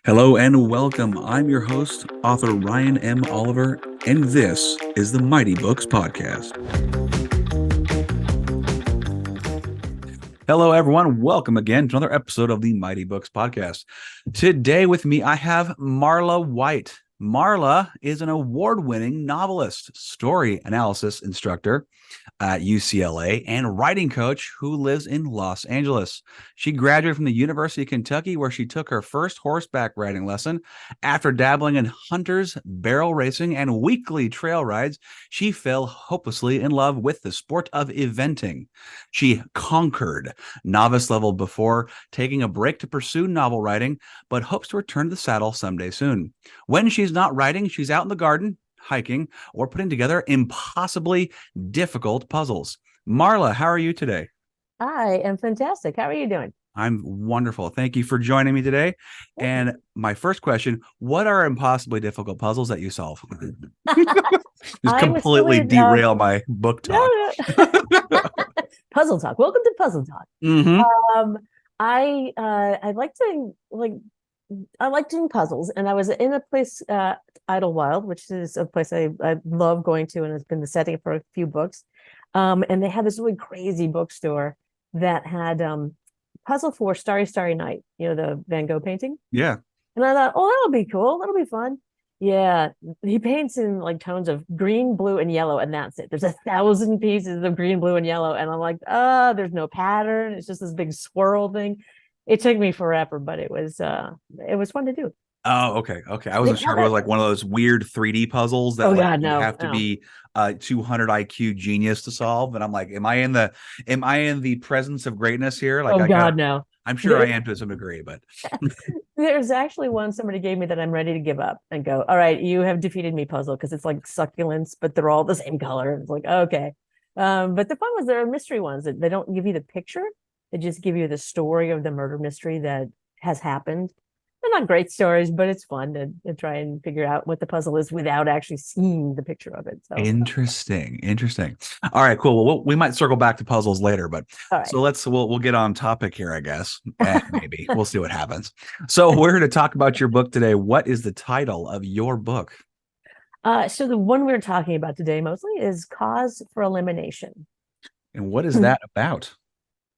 Hello and welcome. I'm your host, author Ryan M. Oliver, and this is the Mighty Books Podcast. Hello, everyone. Welcome again to another episode of the Mighty Books Podcast. Today with me, I have Marla White. Marla is an award-winning novelist, story analysis instructor at UCLA, and writing coach who lives in Los Angeles. She graduated from the University of Kentucky, where she took her first horseback riding lesson. After dabbling in hunters, barrel racing, and weekly trail rides, she fell hopelessly in love with the sport of eventing. She conquered novice level before taking a break to pursue novel writing, but hopes to return to the saddle someday soon. When she's not writing, she's out in the garden, hiking, or putting together impossibly difficult puzzles. Marla, how are you today? I am fantastic. How are you doing? I'm wonderful. Thank you for joining me today. And my first question, what are impossibly difficult puzzles that you solve? Just completely derail my book talk. No. Puzzle talk. Welcome to Puzzle Talk. Mm-hmm. I like doing puzzles, and I was in a place, Idlewild, which is a place I love going to, and it's been the setting for a few books. And they had this really crazy bookstore that had puzzle for Starry Starry Night, the Van Gogh painting. Yeah. And I thought, oh, that'll be cool. That'll be fun. Yeah, he paints in like tones of green, blue, and yellow, and that's it. There's 1,000 pieces of green, blue, and yellow, and I'm like, there's no pattern. It's just this big swirl thing. It took me forever, but it was fun to do. Oh, okay. I wasn't sure if it was like one of those weird 3D puzzles that you have to be 200 IQ genius to solve. And I'm like, am I in the presence of greatness here? Like, no. I'm sure I am to some degree, but there's actually one somebody gave me that I'm ready to give up and go, all right, you have defeated me puzzle, because it's like succulents, but they're all the same color. It's like, okay. But the fun was there are mystery ones that they don't give you the picture. They just give you the story of the murder mystery that has happened. They're not great stories, but it's fun to try and figure out what the puzzle is without actually seeing the picture of it. So interesting. All right, cool. Well, we might circle back to puzzles later, but right. So we'll get on topic here, I guess. Maybe we'll see what happens. So we're here to talk about your book today. What is the title of your book? So the one we're talking about today mostly is Cause for Elimination. And what is that about?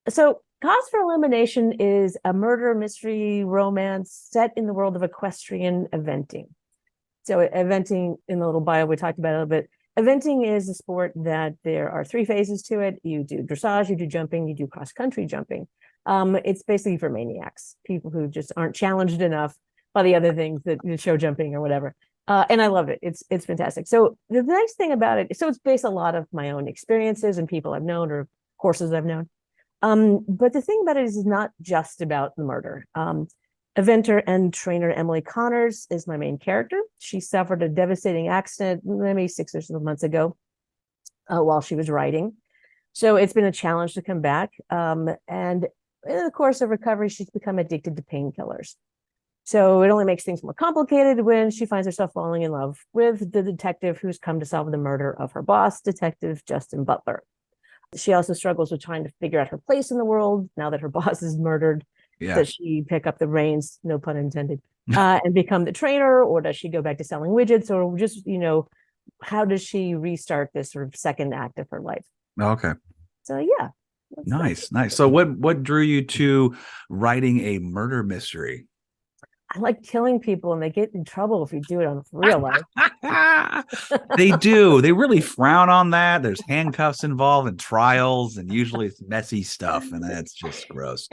So Cause for Elimination is a murder mystery romance set in the world of equestrian eventing. So eventing, in the little bio we talked about a little bit, eventing is a sport that there are 3 phases to it. You do dressage, you do jumping, you do cross-country jumping. It's basically for maniacs, people who just aren't challenged enough by the other things that show jumping or whatever. And I love it. It's fantastic. So the nice thing about it, so it's based a lot of my own experiences and people I've known or courses I've known. But the thing about it is it's not just about the murder. Eventer and trainer Emily Connors is my main character. She suffered a devastating accident maybe 6 or 7 months ago while she was writing. So it's been a challenge to come back. And in the course of recovery, she's become addicted to painkillers. So it only makes things more complicated when she finds herself falling in love with the detective who's come to solve the murder of her boss, Detective Justin Butler. She also struggles with trying to figure out her place in the world now that her boss is murdered. Yeah. Does she pick up the reins, no pun intended, and become the trainer, or does she go back to selling widgets, or just, how does she restart this sort of second act of her life? Okay. So yeah. Nice. So what drew you to writing a murder mystery? I like killing people, and they get in trouble if you do it on real life. They do. They really frown on that. There's handcuffs involved and trials, and usually it's messy stuff, and that's just gross.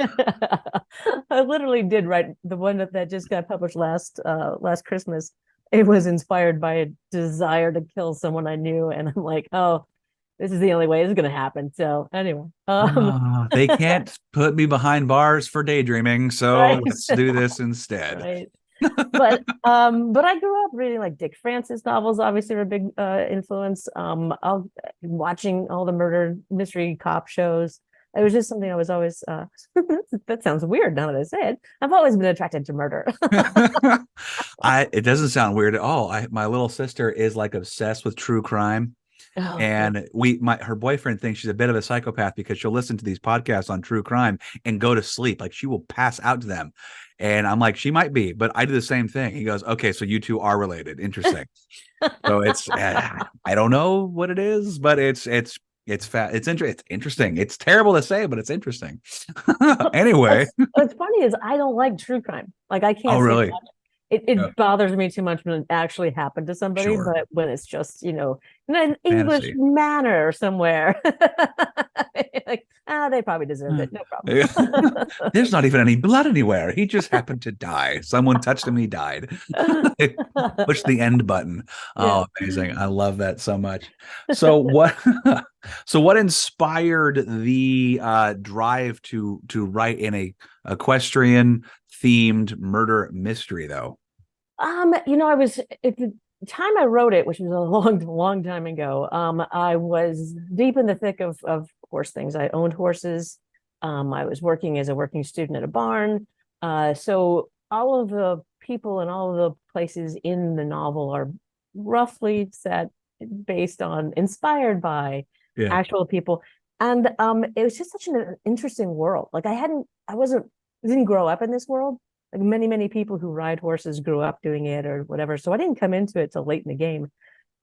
I literally did write the one that just got published last Christmas. It was inspired by a desire to kill someone I knew, and I'm like, oh, this is the only way this is going to happen. So anyway, they can't put me behind bars for daydreaming, so right. Let's do this instead. Right. But I grew up reading like Dick Francis novels. Obviously, were a big influence. Watching all the murder mystery cop shows. It was just something I was always. That sounds weird now that I say it. I've always been attracted to murder. It doesn't sound weird at all. My little sister is like obsessed with true crime. Oh, yeah. And her boyfriend thinks she's a bit of a psychopath because she'll listen to these podcasts on true crime and go to sleep. Like she will pass out to them. And I'm like, she might be, but I do the same thing. He goes, okay, so you two are related. Interesting. So it's I don't know what it is, but it's interesting. It's terrible to say, but it's interesting. Anyway. What's funny is I don't like true crime. Like I Oh, can't sit and really? watch it. Yeah, It bothers me too much when it actually happened to somebody, sure. but when it's just, in an English Fantasy. manner somewhere, like, they probably deserved it. No problem. There's not even any blood anywhere. He just happened to die. Someone touched him, he died. Push the end button. Yeah. Oh, amazing. I love that so much. So what so what inspired the drive to write in a equestrian themed murder mystery though? I was at the time I wrote it, which was a long time ago. I was deep in the thick of horse things. I owned horses. I was working as a working student at a barn. So all of the people and all of the places in the novel are roughly set inspired by Yeah. actual people. And it was just such an interesting world. Like I didn't grow up in this world. Like many people who ride horses grew up doing it or whatever. So I didn't come into it till late in the game.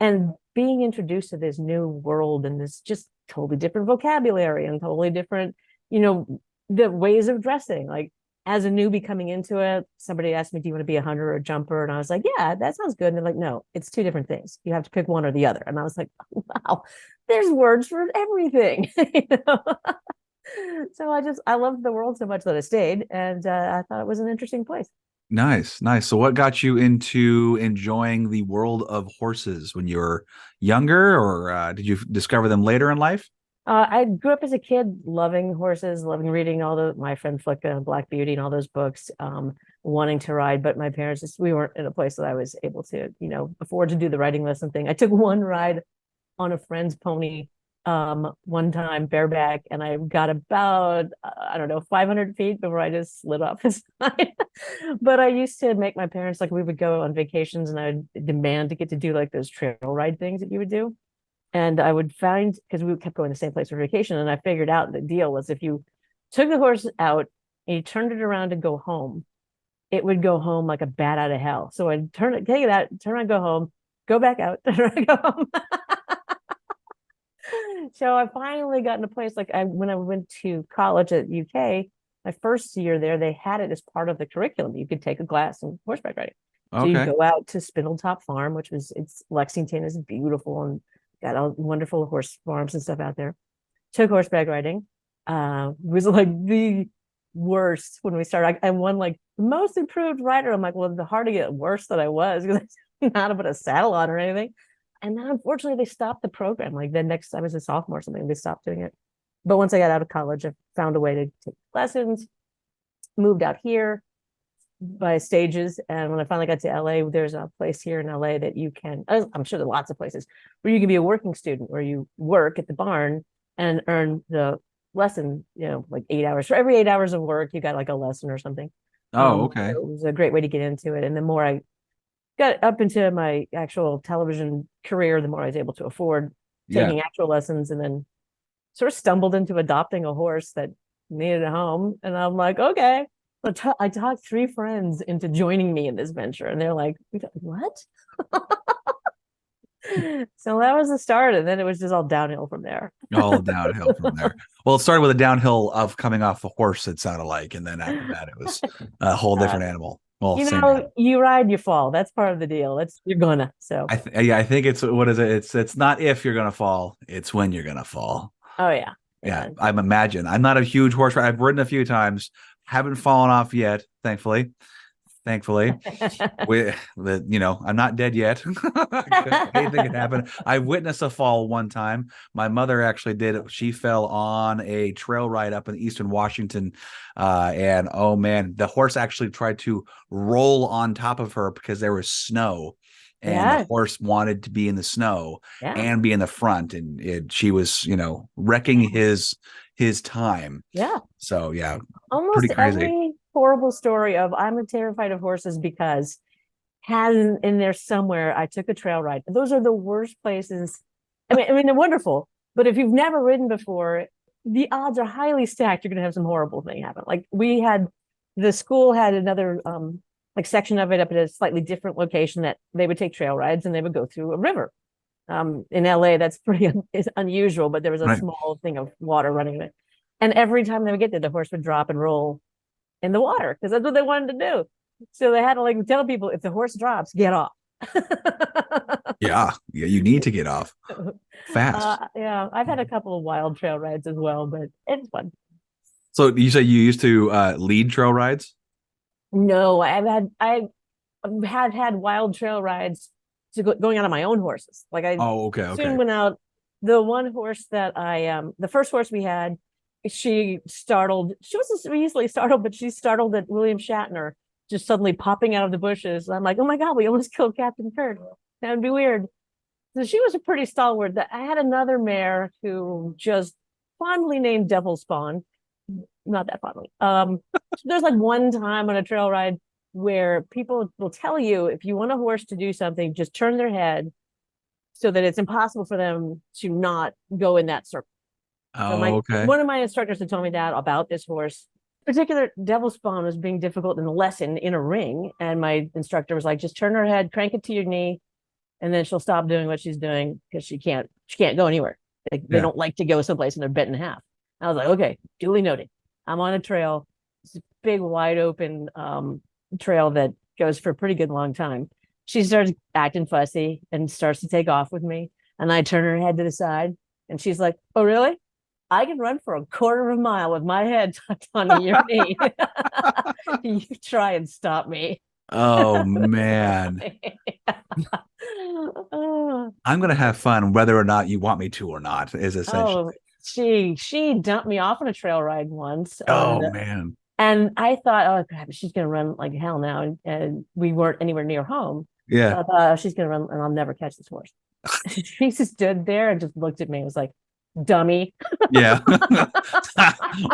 And being introduced to this new world and this just totally different vocabulary and totally different, the ways of dressing. Like as a newbie coming into it, somebody asked me, do you want to be a hunter or a jumper? And I was like, yeah, that sounds good. And they're like, no, it's two different things. You have to pick one or the other. And I was like, wow, there's words for everything. So I loved the world so much that I stayed, and I thought it was an interesting place. Nice, nice. So what got you into enjoying the world of horses when you were younger, or did you discover them later in life? I grew up as a kid loving horses, loving reading all my friend Flicka, Black Beauty, and all those books, wanting to ride. But my parents we weren't in a place that I was able to, afford to do the riding lesson thing. I took one ride on a friend's pony one time bareback, and I got about I don't know 500 feet before I just slid off his side. But I used to make my parents, like, we would go on vacations and I would demand to get to do like those trail ride things that you would do. And I would find, because we kept going to the same place for vacation, and I figured out the deal was if you took the horse out and you turned it around to go home, it would go home like a bat out of hell. So I'd take it out, turn around, go home, go back out, turn around, go home. So I finally got in a place like when I went to college at UK, my first year there, they had it as part of the curriculum. You could take a class in horseback riding. So you Okay. go out to Spindletop Farm, it's Lexington, is beautiful and got all wonderful horse farms and stuff out there. Took horseback riding. Was like the worst when we started. I won like the most improved rider. I'm like, well, the harder to get worse than I was because I not to put a saddle on or anything. And then unfortunately they stopped the program. Like the next I was a sophomore or something, they stopped doing it. But once I got out of college, I found a way to take lessons, moved out here by stages. And when I finally got to LA, there's a place here in LA that you can, I'm sure there are lots of places where you can be a working student where you work at the barn and earn the lesson, like 8 hours. For every 8 hours of work, you got like a lesson or something. Oh, So okay. it was a great way to get into it. And the more I got up into my actual television career, the more I was able to afford Yeah. taking actual lessons, and then sort of stumbled into adopting a horse that needed a home. And I'm like, okay. I talked three friends into joining me in this venture, and they're like, what? So that was the start, and then it was just all downhill from there. All downhill from there. Well, it started with a downhill of coming off the horse, it sounded like, and then after that, it was a whole Uh, different animal. Well, same animal. you ride, you fall. That's part of the deal. You're gonna. So, Yeah, I think it's what is it? It's not if you're gonna fall, it's when you're gonna fall. oh yeah, Yeah, yeah. I'm not a huge horse rider. I've ridden a few times, haven't fallen off yet, thankfully. Thankfully, I'm not dead yet. Anything can happen. I witnessed a fall one time. My mother actually did it. She fell on a trail ride up in eastern Washington, and oh man, the horse actually tried to roll on top of her because there was snow, and the Yeah, horse wanted to be in the snow yeah, and be in the front, and she was, wrecking his time. yeah. So yeah, pretty Almost crazy. every horrible story of I'm terrified of horses because has in there somewhere I took a trail ride. Those are the worst places I mean, they're wonderful. But if you've never ridden before, the odds are highly stacked you're going to have some horrible thing happen. Like the school had another like section of it up at a slightly different location that they would take trail rides and they would go through a river. In LA, that's pretty unusual, but there was a Right. small thing of water running in it. And every time they would get there, the horse would drop and roll in the water because that's what they wanted to do. So they had to like tell people if the horse drops, get off. Yeah. Yeah. You need to get off fast. Yeah, I've had a couple of wild trail rides as well, but it's fun. So you say you used to lead trail rides? No, I've had wild trail rides going out on my own horses. Like I Oh, okay. soon Okay. went out. The one horse that the first horse we had, she startled. She wasn't easily startled, but she startled at William Shatner just suddenly popping out of the bushes. I'm like, oh my God, we almost killed Captain Kirk. That would be weird. So she was a pretty stalwart. I had another mare who just fondly named Devil Spawn. Not that fondly. There's like one time on a trail ride where people will tell you if you want a horse to do something, just turn their head so that it's impossible for them to not go in that circle. So Oh, okay. one of my instructors had told me that about this horse. Particular Devil Spawn was being difficult in the lesson in a ring, and my instructor was like, just turn her head, crank it to your knee, and then she'll stop doing what she's doing because she can't go anywhere. They Yeah. don't like to go someplace and they're bent in half. I was like, okay, duly noted. I'm on a trail. It's a big, wide open trail that goes for a pretty good long time. She starts acting fussy and starts to take off with me. And I turn her head to the side and she's like, oh, really? I can run for a quarter of a mile with my head tucked on your knee. You try and stop me. Oh man. Oh, I'm gonna have fun whether or not you want me to or not, is essentially. oh, she dumped me off on a trail ride once, Oh man. and I thought, oh crap, she's gonna run like hell now, and we weren't anywhere near home. So Yeah. I thought, oh, she's gonna run, and I'll never catch this horse. She just stood there and just looked at me and was like, "Dummy." Yeah.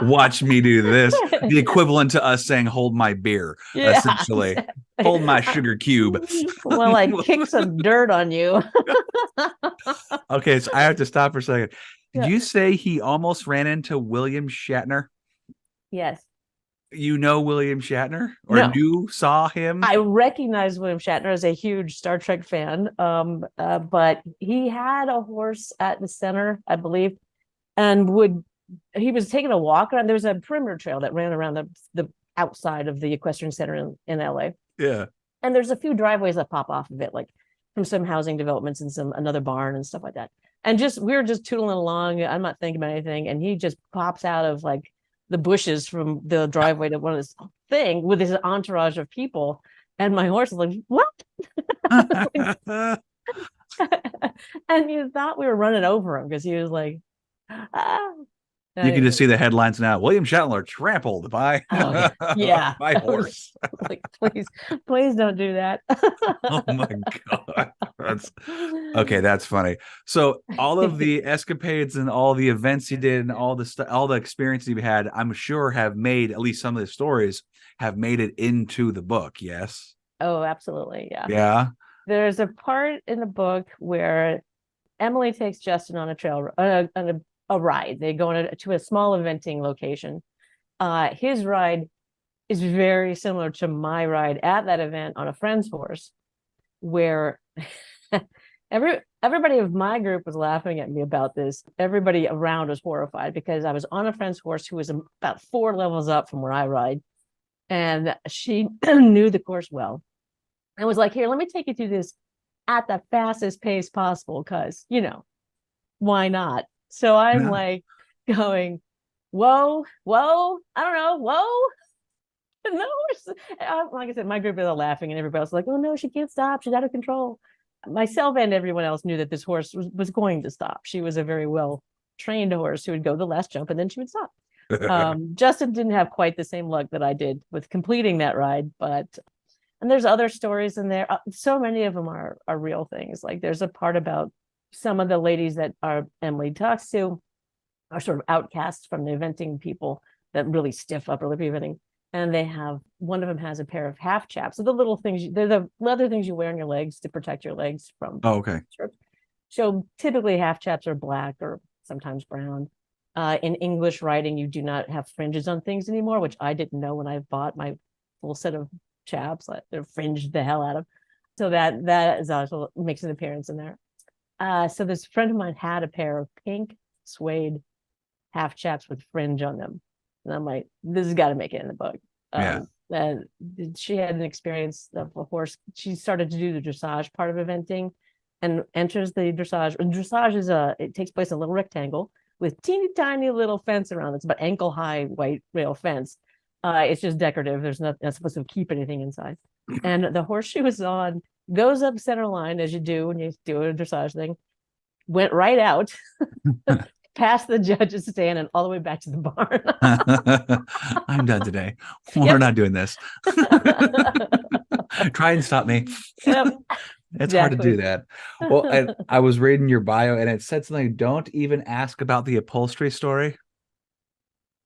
Watch me do this. The equivalent to us saying, hold my beer, Yeah. essentially. Hold my sugar cube. Well, I kick some dirt on you. Okay, so I have to stop for a second. Did Yeah. you say he almost ran into William Shatner? Yes. You know William Shatner or No. saw him? I recognize William Shatner as a huge Star Trek fan, but he had a horse at the center, I believe, and he was taking a walk around. There was a perimeter trail that ran around the outside of the equestrian center in LA, Yeah. and there's a few driveways that pop off of it, like from some housing developments and another barn and stuff like that. And we were just tootling along. I'm not thinking about anything, and he just pops out of like the bushes from the driveway to one of this thing with his entourage of people. And my horse is like, what? And you thought we were running over him because he was like, ah. You can Anyway. just see the headlines now. William Shatner trampled by Oh, yeah. by horse. Like, please don't do that. Oh my God. That's okay. That's funny. So all of the escapades and all the events he did and all the experiences he had, I'm sure have made, at least some of the stories have made it into the book. Yes. Oh, absolutely. Yeah. Yeah. There's a part in the book where Emily takes Justin on a ride. They go to a small eventing location. His ride is very similar to my ride at that event on a friend's horse, where everybody of my group was laughing at me about this. Everybody around was horrified because I was on a friend's horse who was about 4 levels up from where I ride, and she knew the course well. I was like, here, let me take you through this at the fastest pace possible, because why not? So I'm like going, whoa, I don't know, whoa. No, like I said, my group is all laughing, and everybody else is like, oh no, she can't stop. She's out of control. Myself and everyone else knew that this horse was going to stop. She was a very well trained horse who would go the last jump and then she would stop. Justin didn't have quite the same luck that I did with completing that ride, and there's other stories in there. So many of them are real things. Like there's a part about some of the ladies that Emily talks to are sort of outcasts from the eventing people, that really stiff upper lip eventing. And one of them has a pair of half chaps. So the little things, they're the leather things you wear on your legs to protect your legs from. Oh, okay. So typically half chaps are black or sometimes brown. In English writing, you do not have fringes on things anymore, which I didn't know when I bought my full set of chaps. They're fringed the hell out of. So that is also makes an appearance in there. So this friend of mine had a pair of pink suede half chaps with fringe on them. And I'm like, this has got to make it in the book. Yeah. And she had an experience of a horse. She started to do the dressage part of eventing and enters the dressage. And dressage is it takes place in a little rectangle with teeny tiny little fence around it. It's about ankle high white rail fence. It's just decorative. There's not supposed to keep anything inside. And the horse she was on goes up center line as you do when you do a dressage thing, went right out, past the judge's stand and all the way back to the barn. I'm done today. We're not doing this. Try and stop me. Yep. It's hard to do that. Well, I was reading your bio and it said something, don't even ask about the upholstery story.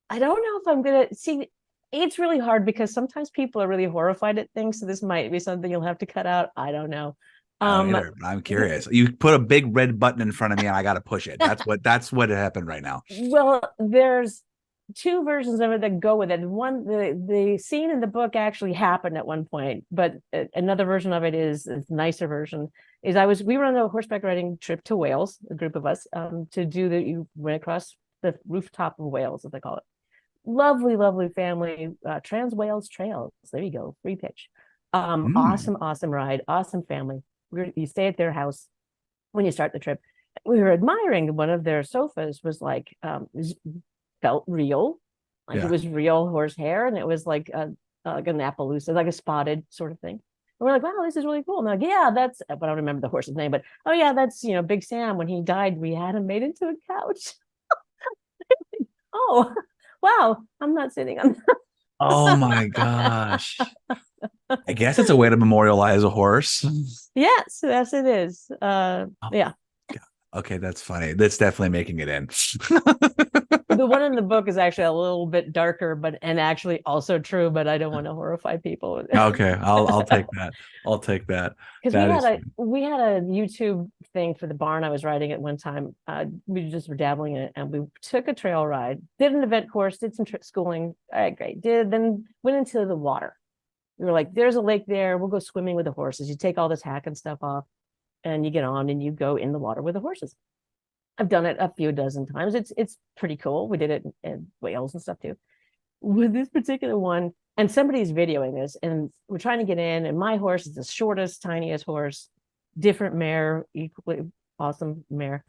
I don't know if I'm going to see. It's really hard because sometimes people are really horrified at things. So this might be something you'll have to cut out. I don't know. I'm curious. You put a big red button in front of me and I got to push it. That's what happened right now. Well, there's two versions of it that go with it. One, the scene in the book actually happened at one point, but another version of it is a nicer version. We were on a horseback riding trip to Wales, a group of us, you went across the rooftop of Wales, as they call it. Lovely, lovely family, Trans Wales Trails. There you go, free pitch. Awesome ride, awesome family. You stay at their house when you start the trip. We were admiring one of their sofas was like felt real, like it was real horse hair, and it was like an Appaloosa, like a spotted sort of thing. And we're like, wow, this is really cool. And like, yeah, that's, but I don't remember the horse's name, but oh yeah, that's Big Sam. When he died, we had him made into a couch. Oh, wow, I'm not sitting on that. Oh my gosh. I guess it's a way to memorialize a horse. Yes, it is. Yeah. Okay, that's funny. That's definitely making it in. The one in the book is actually a little bit darker, and actually also true, but I don't want to horrify people. Okay, I'll take that. I'll take that. Because we had a YouTube thing for the barn I was riding at one time. We just were dabbling in it, and we took a trail ride, did an event course, did some schooling. All right, great. Then went into the water. We were like, there's a lake there. We'll go swimming with the horses. You take all this hack and stuff off, and you get on and you go in the water with the horses. I've done it a few dozen times. It's pretty cool. We did it in Wales and stuff too. With this particular one, and somebody's videoing this, and we're trying to get in, and my horse is the shortest, tiniest horse, different mare, equally awesome mare.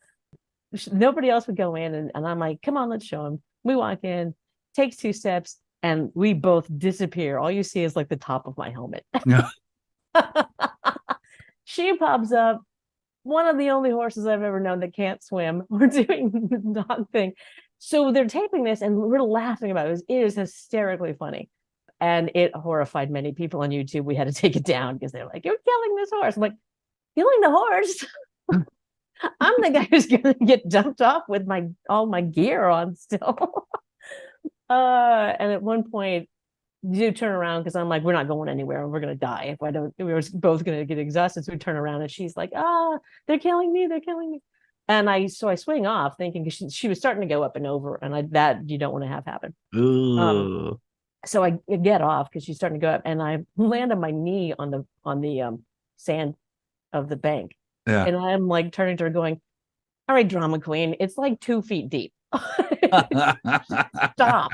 Nobody else would go in, and I'm like, come on, let's show him. We walk in, takes 2 steps, and we both disappear. All you see is like the top of my helmet. She pops up. One of the only horses I've ever known that can't swim. We're doing the dog thing. So they're taping this and we're laughing about it. It is hysterically funny. And it horrified many people on YouTube. We had to take it down because they're like, you're killing this horse. I'm like, killing the horse? I'm the guy who's going to get dumped off with all my gear on still. And at one point, you turn around because I'm like, we're not going anywhere and we're going to die if I don't. We were both going to get exhausted. So we turn around and she's like, they're killing me. They're killing me. And I swing off thinking, because she was starting to go up and over, and that you don't want to have happen. So I get off because she's starting to go up, and I land on my knee on the sand of the bank. Yeah. And I'm like turning to her going, all right, drama queen, it's like 2 feet deep. Stop.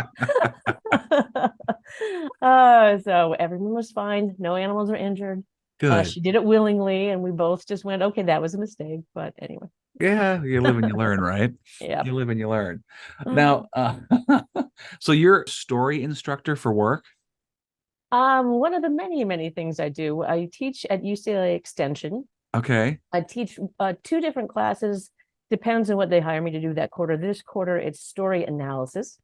So everyone was fine. No animals were injured. Good. She did it willingly, and we both just went, okay, that was a mistake. But anyway. Yeah, you live and you learn, right? Yeah. You live and you learn. Now, so you're a story instructor for work? One of the many, many things I do. I teach at UCLA Extension. Okay. I teach 2 different classes. Depends on what they hire me to do that quarter. This quarter, it's story analysis.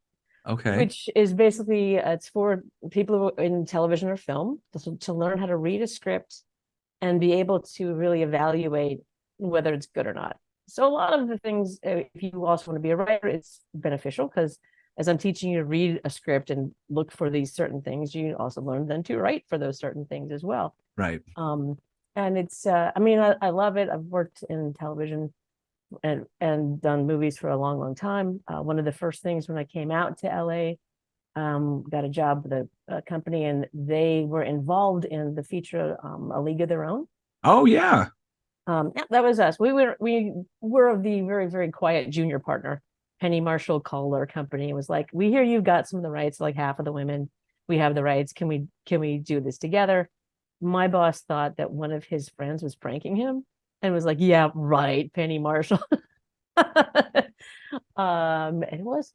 Okay. Which is basically, it's for people in television or film to learn how to read a script and be able to really evaluate whether it's good or not. So a lot of the things, if you also want to be a writer, it's beneficial because as I'm teaching you to read a script and look for these certain things, you also learn then to write for those certain things as well. Right. And it's, I love it. I've worked in television and done movies for a long, long time. One of the first things when I came out to LA, got a job with a company, and they were involved in the feature A League of Their Own. Oh yeah. Yeah, that was us. We were the very, very quiet junior partner. Penny Marshall called our company and was like, "We hear you've got some of the rights, like half of the women. We have the rights. Can we do this together?" My boss thought that one of his friends was pranking him and was like, "Yeah, right, Penny Marshall." It was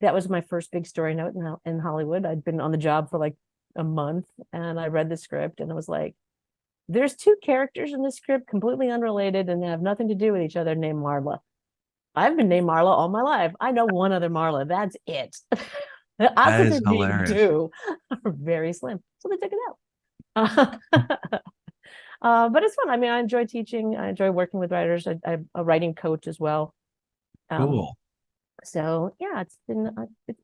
that was my first big story note in Hollywood. I'd been on the job for like a month, and I read the script and I was like, there's two characters in this script completely unrelated and they have nothing to do with each other named Marla. I've been named Marla all my life. I know one other Marla. That's it. The odds That of is there being hilarious. two are very slim. So they took it out. But it's fun. I mean, I enjoy teaching. I enjoy working with writers. I'm a writing coach as well. Um, Cool. so yeah, it's been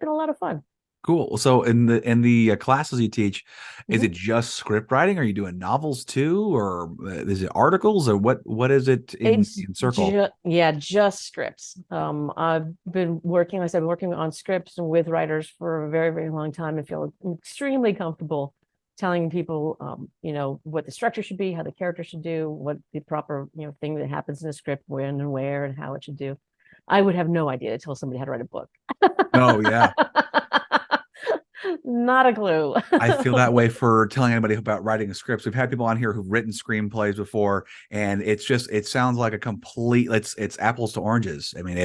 a lot of fun. Cool. So in the classes you teach, is Mhm. it just script writing? Are you doing novels too, or is it articles, or what is it It's in Circle? just, yeah, just scripts. I've been working, like I said, working on scripts and with writers for a very, very long time. I feel extremely comfortable telling people, what the structure should be, how the character should do, what the proper, thing that happens in a script, when and where, and how it should do. I would have no idea to tell somebody how to write a book. Oh yeah. Not a clue. I feel that way for telling anybody about writing scripts. We've had people on here who've written screenplays before, and it sounds like a complete it's apples to oranges. I mean,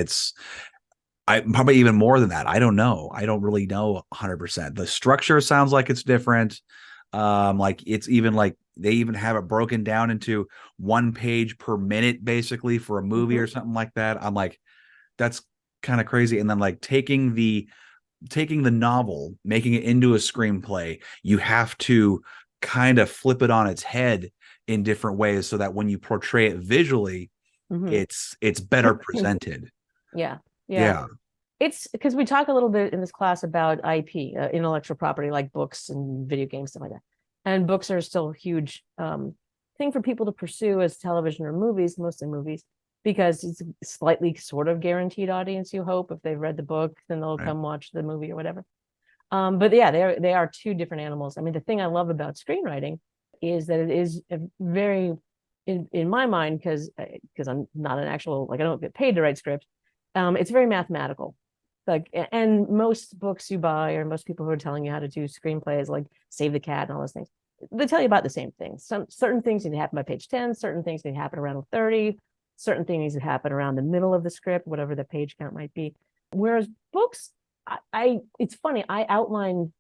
I probably even more than that. I don't know. I don't really know 100%. The structure sounds like it's different. Like it's even like they even have it broken down into 1 page per minute, basically for a movie or Mhm. something like that. I'm like, that's kind of crazy. And then like taking the novel, making it into a screenplay, you have to kind of flip it on its head in different ways so that when you portray it visually, Mhm. it's better presented. Yeah. Yeah. Yeah. It's because we talk a little bit in this class about IP, intellectual property, like books and video games, stuff like that. And books are still a huge thing for people to pursue as television or movies, mostly movies, because it's a slightly sort of guaranteed audience, you hope. If they've read the book, then they'll Right. come watch the movie or whatever. But yeah, they are two different animals. I mean, the thing I love about screenwriting is that it is a very, in my mind, because I'm not an actual, like, I don't get paid to write scripts. It's very mathematical. Like, and most books you buy, or most people who are telling you how to do screenplays, like Save the Cat and all those things, they tell you about the same thing. Some certain things need to happen by page 10, certain things need to happen around 30, certain things need to happen around the middle of the script, whatever the page count might be. Whereas books, it's funny, I outline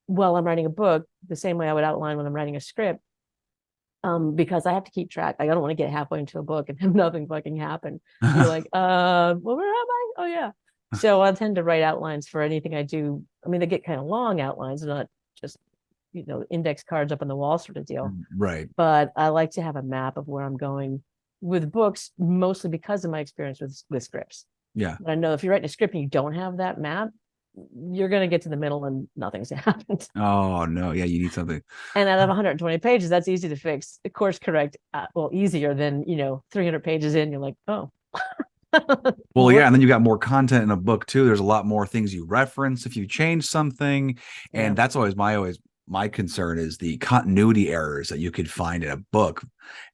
while I'm writing a book the same way I would outline when I'm writing a script, because I have to keep track. Like, I don't want to get halfway into a book and have nothing fucking happen. Be like, well, where am I? Oh yeah. So I tend to write outlines for anything I do. I mean, they get kind of long outlines, not just, index cards up on the wall sort of deal. Right. But I like to have a map of where I'm going with books, mostly because of my experience with scripts. Yeah. But I know if you're writing a script and you don't have that map, you're going to get to the middle and nothing's happened. Oh no. Yeah, you need something. And out of 120 pages, that's easy to fix. Course correct, well, easier than 300 pages in. You're like, oh, Well, yeah, what? and then you got more content in a book too. There's a lot more things you reference if you change something, Yeah, and that's always my concern is the continuity errors that you could find in a book.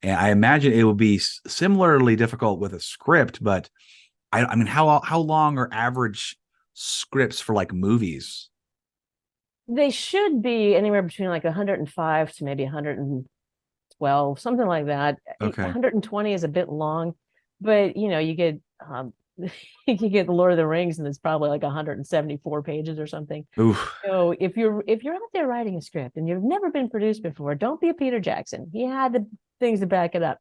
And I imagine it would be similarly difficult with a script, but I mean, how long are average scripts for like movies? they should be anywhere between like 105 to maybe 112, something like that. Okay. 120 is a bit long, but you get you get the Lord of the Rings, and it's probably like 174 pages or something. Oof. So if you're out there writing a script and you've never been produced before, don't be a Peter Jackson. He had the things to back it up.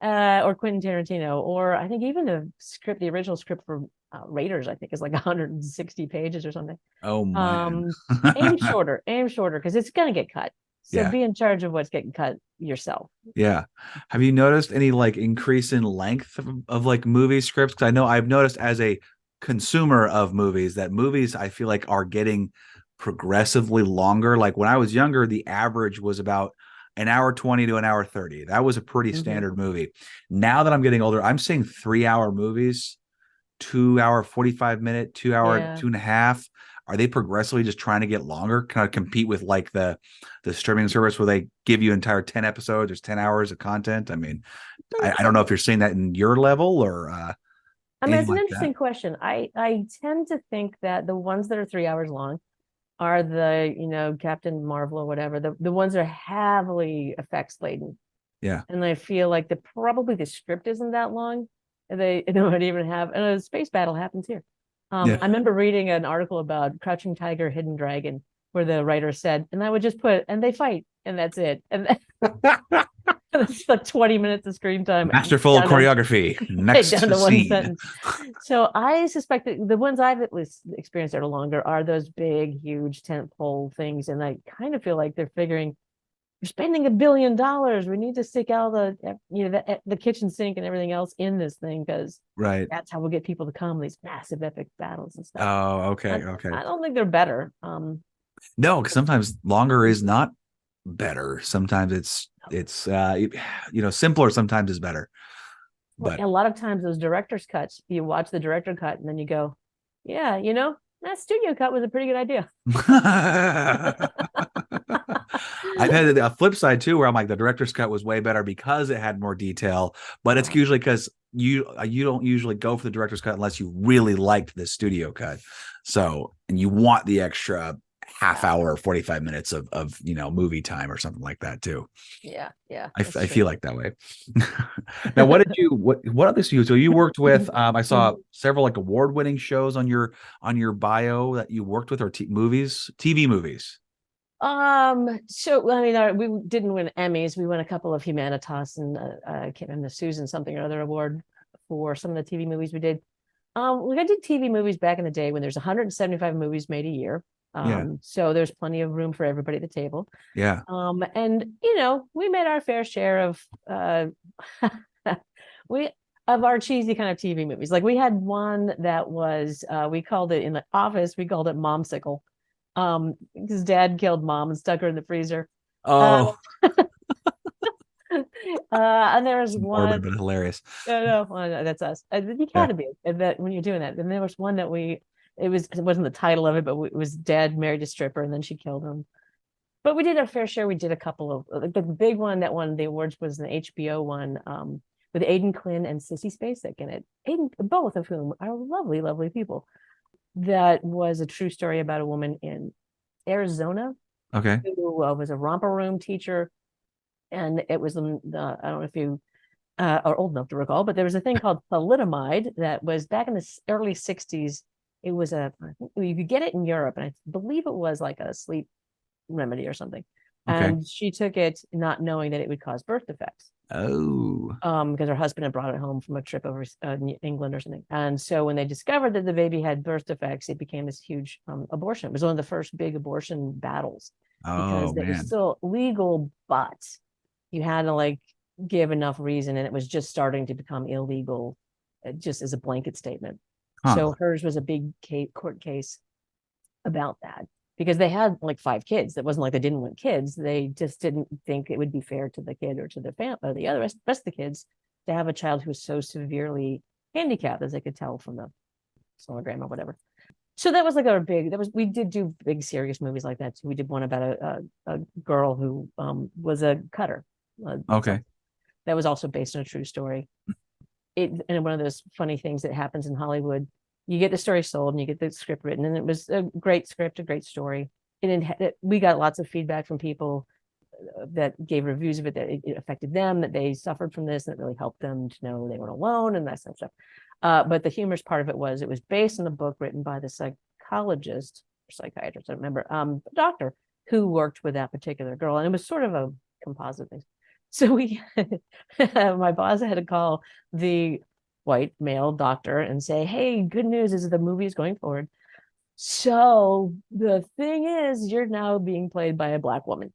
Or Quentin Tarantino, or I think even the original script for Raiders, I think is like 160 pages or something. Oh man. Um, aim shorter, because it's gonna get cut. So Yeah. be in charge of what's getting cut yourself. Yeah. Have you noticed any like increase in length of like movie scripts? Because I know I've noticed as a consumer of movies that movies I feel like are getting progressively longer. Like when I was younger, the average was about an hour 20 to an hour 30. That was a pretty Mhm. standard movie. Now that I'm getting older, I'm seeing 3 hour movies, 2 hour, 45 minute, 2 hour, Yeah. 2.5. Are they progressively just trying to get longer? Kind of compete with like the streaming service where they give you entire 10 episodes, there's 10 hours of content. I mean, I don't know if you're seeing that in your level or I mean, anything it's an like that. interesting question. I tend to think that the ones that are 3 hours long are the, Captain Marvel or whatever, the ones that are heavily effects laden. Yeah. And I feel like probably the script isn't that long. And they don't even have, and a space battle happens here. Yeah. I remember reading an article about Crouching Tiger, Hidden Dragon, where the writer said, and I would just put, and they fight, and that's it. And it's like 20 minutes of screen time Masterful down to choreography. Next down to one scene. sentence. So I suspect that the ones I've at least experienced that are longer are those big, huge tentpole things. And I kind of feel like they're figuring we're spending $1 billion. We need to stick all the kitchen sink and everything else in this thing because Right. that's how we'll get people to come, these massive epic battles and stuff. Oh, okay. I, Okay. I don't think they're better. No, because sometimes longer is not better. Sometimes it's simpler sometimes is better. But A lot of times those director's cuts, you watch the director cut and then you go, yeah, that studio cut was a pretty good idea. I've had a flip side too, where I'm like, the director's cut was way better because it had more detail. But it's usually because you don't usually go for the director's cut unless you really liked the studio cut. So, and you want the extra half hour or 45 minutes of movie time or something like that too. Yeah, I feel like that way. Now, what other studios? So you worked with? I saw several like award-winning shows on your bio that you worked with, or TV movies. So I mean, we didn't win Emmys. We won a couple of Humanitas and I can't remember, the Susan something or other award for some of the TV movies we did. I did TV movies back in the day when there's 175 movies made a year. Yeah. So there's plenty of room for everybody at the table. Yeah. And we made our fair share of we of our cheesy kind of TV movies. Like we had one that was we called it in the office, we called it Momsicle. Because dad killed mom and stuck her in the freezer. Oh, And there was morbid one. but hilarious. No, well, that's us. You Yeah. gotta be that when you're doing that. And there was one that it wasn't the title of it, but it was dad married a stripper and then she killed him. But we did our fair share. We did a couple of the big one that won the awards was an HBO one with Aidan Quinn and Sissy Spacek in it. Both of whom are lovely, lovely people. That was a true story about a woman in Arizona Okay. who was a romper room teacher. And it was I don't know if you are old enough to recall, but there was a thing called thalidomide that was back in the early 60s. It was I think you could get it in Europe, and I believe it was like a sleep remedy or something. Okay. And she took it not knowing that it would cause birth defects. Oh. Because her husband had brought it home from a trip over England or something. And so when they discovered that the baby had birth defects, it became this huge abortion. It was one of the first big abortion battles because Oh it was man. still legal, but you had to like give enough reason, and it was just starting to become illegal, just as a blanket statement. Huh. So hers was a big court case about that because they had like 5 kids. It wasn't like they didn't want kids. They just didn't think it would be fair to the kid or to the family or the rest of the kids to have a child who was so severely handicapped, as they could tell from the sonogram or whatever. So that was like we did do big serious movies like that too. We did one about a girl who was a cutter. Okay. That was also based on a true story. And one of those funny things that happens in Hollywood, you get the story sold and you get the script written, and it was a great script, a great story. We got lots of feedback from people that gave reviews of it, that it affected them, that they suffered from this, and it really helped them to know they weren't alone and that kind of stuff. But the humorous part of it was based on a book written by the psychologist or psychiatrist, I don't remember, doctor who worked with that particular girl, and it was sort of a composite thing. So my boss had to call the white male doctor and say, hey, good news is the movie is going forward. So the thing is, you're now being played by a Black woman.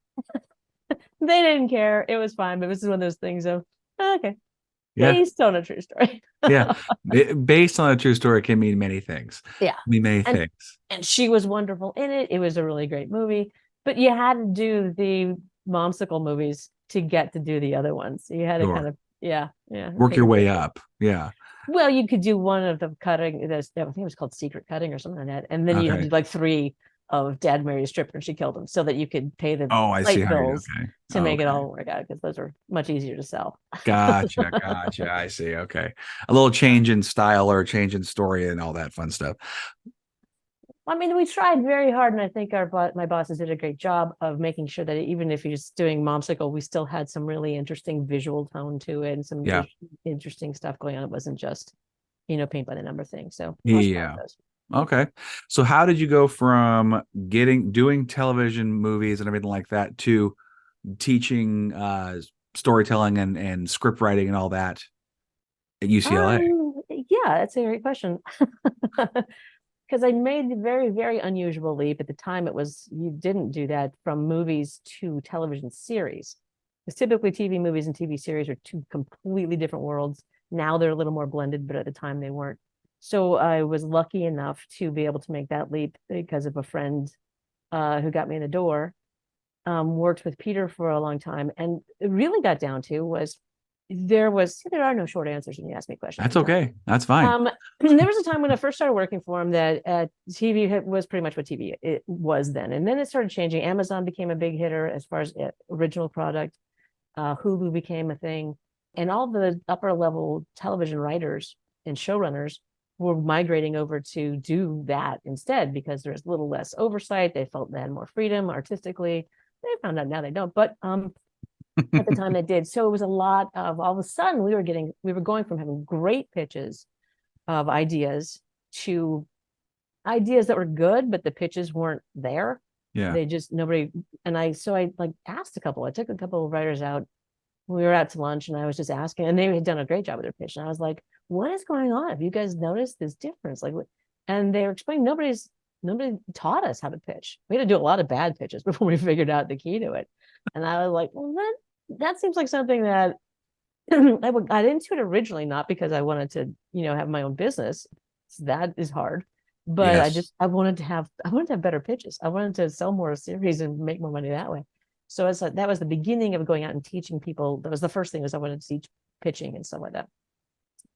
They didn't care. It was fine. But this is one of those things of, okay, Yeah. based on a true story. Yeah. Based on a true story can mean many things. Yeah. Mean many things. And she was wonderful in it. It was a really great movie. But you had to do momsicle movies to get to do the other ones. So you had to kind Sure. of, yeah, Work take your a way break. up. Yeah. Well, you could do one of the cutting. I think it was called secret cutting or something like that, and then you had to Okay. do like three of Dad married a stripper and she killed him, so that you could pay the Oh, I see light how you. bills Okay. to make it Okay. all work out because those are much easier to sell. Gotcha. Gotcha. I see. Okay. A little change in style or a change in story and all that fun stuff. I mean, we tried very hard, and I think my bosses did a great job of making sure that even if he's doing momsicle, we still had some really interesting visual tone to it and some Yeah. interesting stuff going on. It wasn't just, paint by the number thing. So I was proud of Yeah. those. Okay. So how did you go from doing television movies and everything like that to teaching storytelling and script writing and all that at UCLA? Yeah, that's a great question. Because I made the very, very unusual leap. At the time, it was you didn't do that from movies to television series. Because typically TV movies and TV series are two completely different worlds. Now they're a little more blended, but at the time they weren't. So I was lucky enough to be able to make that leap because of a friend who got me in the door. Worked with Peter for a long time, and it really got down to was there are no short answers when you ask me questions That's sometimes. okay. That's fine. There was a time when I first started working for him that TV was pretty much what TV it was then, and then it started changing. Amazon became a big hitter as far as original product. Hulu became a thing, and all the upper level television writers and showrunners were migrating over to do that instead because there's a little less oversight. They felt they had more freedom artistically. They found out now they don't, but at the time they did. So it was a lot of all of a sudden we were going from having great pitches of ideas to ideas that were good, but the pitches weren't there. Yeah. They just nobody and I like asked I took a couple of writers out. We were out to lunch and I was just asking, and they had done a great job with their pitch. And I was like, what is going on? Have you guys noticed this difference? Like, and they were explaining nobody taught us how to pitch. We had to do a lot of bad pitches before we figured out the key to it. And I was like, well, that seems like something that I got into it originally, not because I wanted to, have my own business. That is hard. But Yes. I wanted to have better pitches. I wanted to sell more series and make more money that way. So it's like that was the beginning of going out and teaching people. That was the first thing was I wanted to teach pitching and stuff like that.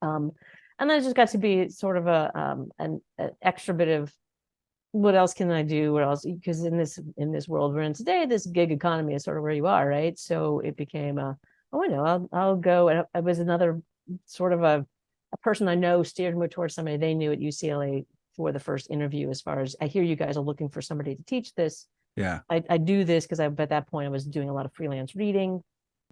And then it just got to be sort of an extra bit of what else can I do? What else? Because in this world we're in today, this gig economy is sort of where you are, right? So it became oh, I know, I'll go. And I was another sort of a person I know steered me towards somebody they knew at UCLA for the first interview. As far as I hear, you guys are looking for somebody to teach this. Yeah. I do this because at that point I was doing a lot of freelance reading,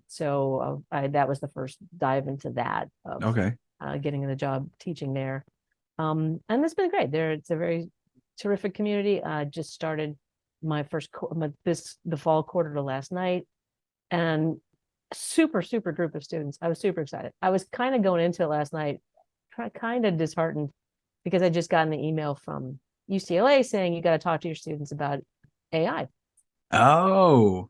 so that was the first dive into that of Okay. getting the job teaching there. And it's been great. It's a very terrific community. I just started my first the fall quarter to last night, and super group of students. I was super excited. I was kind of going into it last night, kind of disheartened because I just gotten the email from UCLA saying you got to talk to your students about AI. Oh,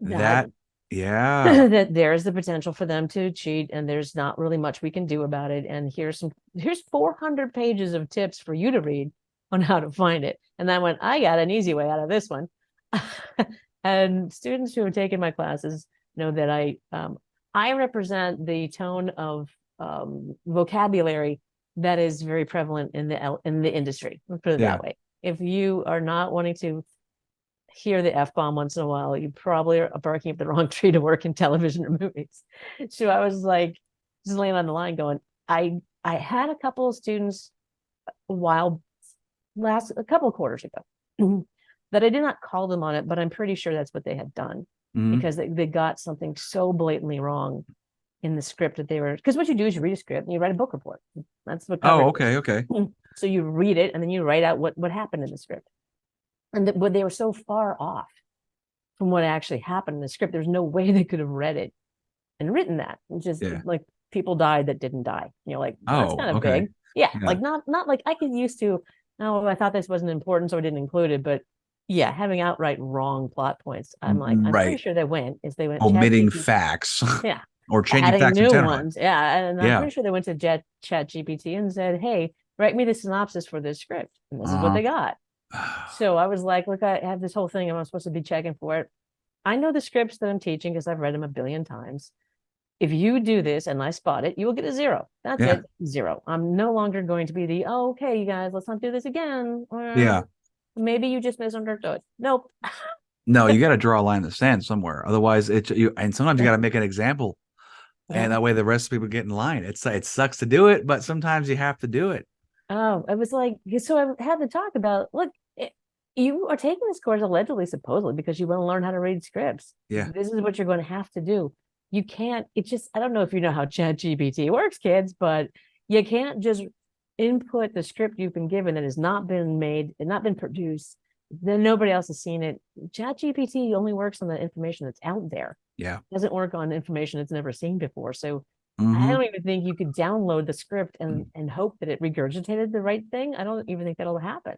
That that, yeah. that there's the potential for them to cheat, and there's not really much we can do about it. And here's 400 pages of tips for you to read on how to find it. And I went, I got an easy way out of this one. And students who have taken my classes know that I represent the tone of vocabulary that is very prevalent in the industry. Let's put it Yeah. that way. If you are not wanting to hear the F-bomb once in a while, you probably are barking up the wrong tree to work in television or movies. So I was like, just laying on the line going, I had a couple of students a couple of quarters ago that I did not call them on it, but I'm pretty sure that's what they had done Mhm. because they got something so blatantly wrong in the script that because what you do is you read a script and you write a book report. That's what Oh, coverage okay. is. Okay. So you read it and then you write out what happened in the script. And but they were so far off from what actually happened in the script. There's no way they could have read it and written that. It's just Yeah. like people died that didn't die. Like, well, that's Oh, kind of okay. big. Yeah, Yeah. like not like I get used to, oh, I thought this wasn't important, so I didn't include it. But yeah, having outright wrong plot points. I'm like, I'm pretty Right. sure they went chat Omitting GPT. facts Yeah. or changing Adding facts new intentionally. ones. Yeah. And I'm Yeah. pretty sure they went to chat GPT and said, hey, write me the synopsis for this script. And this is what Uh-huh. they got. So I was like, look, I have this whole thing. I'm supposed to be checking for it. I know the scripts that I'm teaching because I've read them a billion times. If you do this and I spot it, you will get a 0. That's Yeah. it, 0. I'm no longer going to be the, oh, okay, you guys, let's not do this again. Yeah. Or maybe you just misunderstood. Nope. No, you got to draw a line in the sand somewhere. Otherwise, and sometimes you got to make an example, and Yeah. that way the rest of people get in line. It sucks to do it, but sometimes you have to do it. Oh, it was like, so I had to talk about, look, you are taking this course allegedly, supposedly, because you want to learn how to read scripts. Yeah. This is what you're going to have to do. You can't, it's just, I don't know if you know how ChatGPT works, kids, but you can't just input the script you've been given that has not been made and not been produced. Then nobody else has seen it. ChatGPT only works on the information that's out there. Yeah. It doesn't work on information it's never seen before. So I Hmm. don't even think you could download the script and hope that it regurgitated the right thing. I don't even think that'll happen.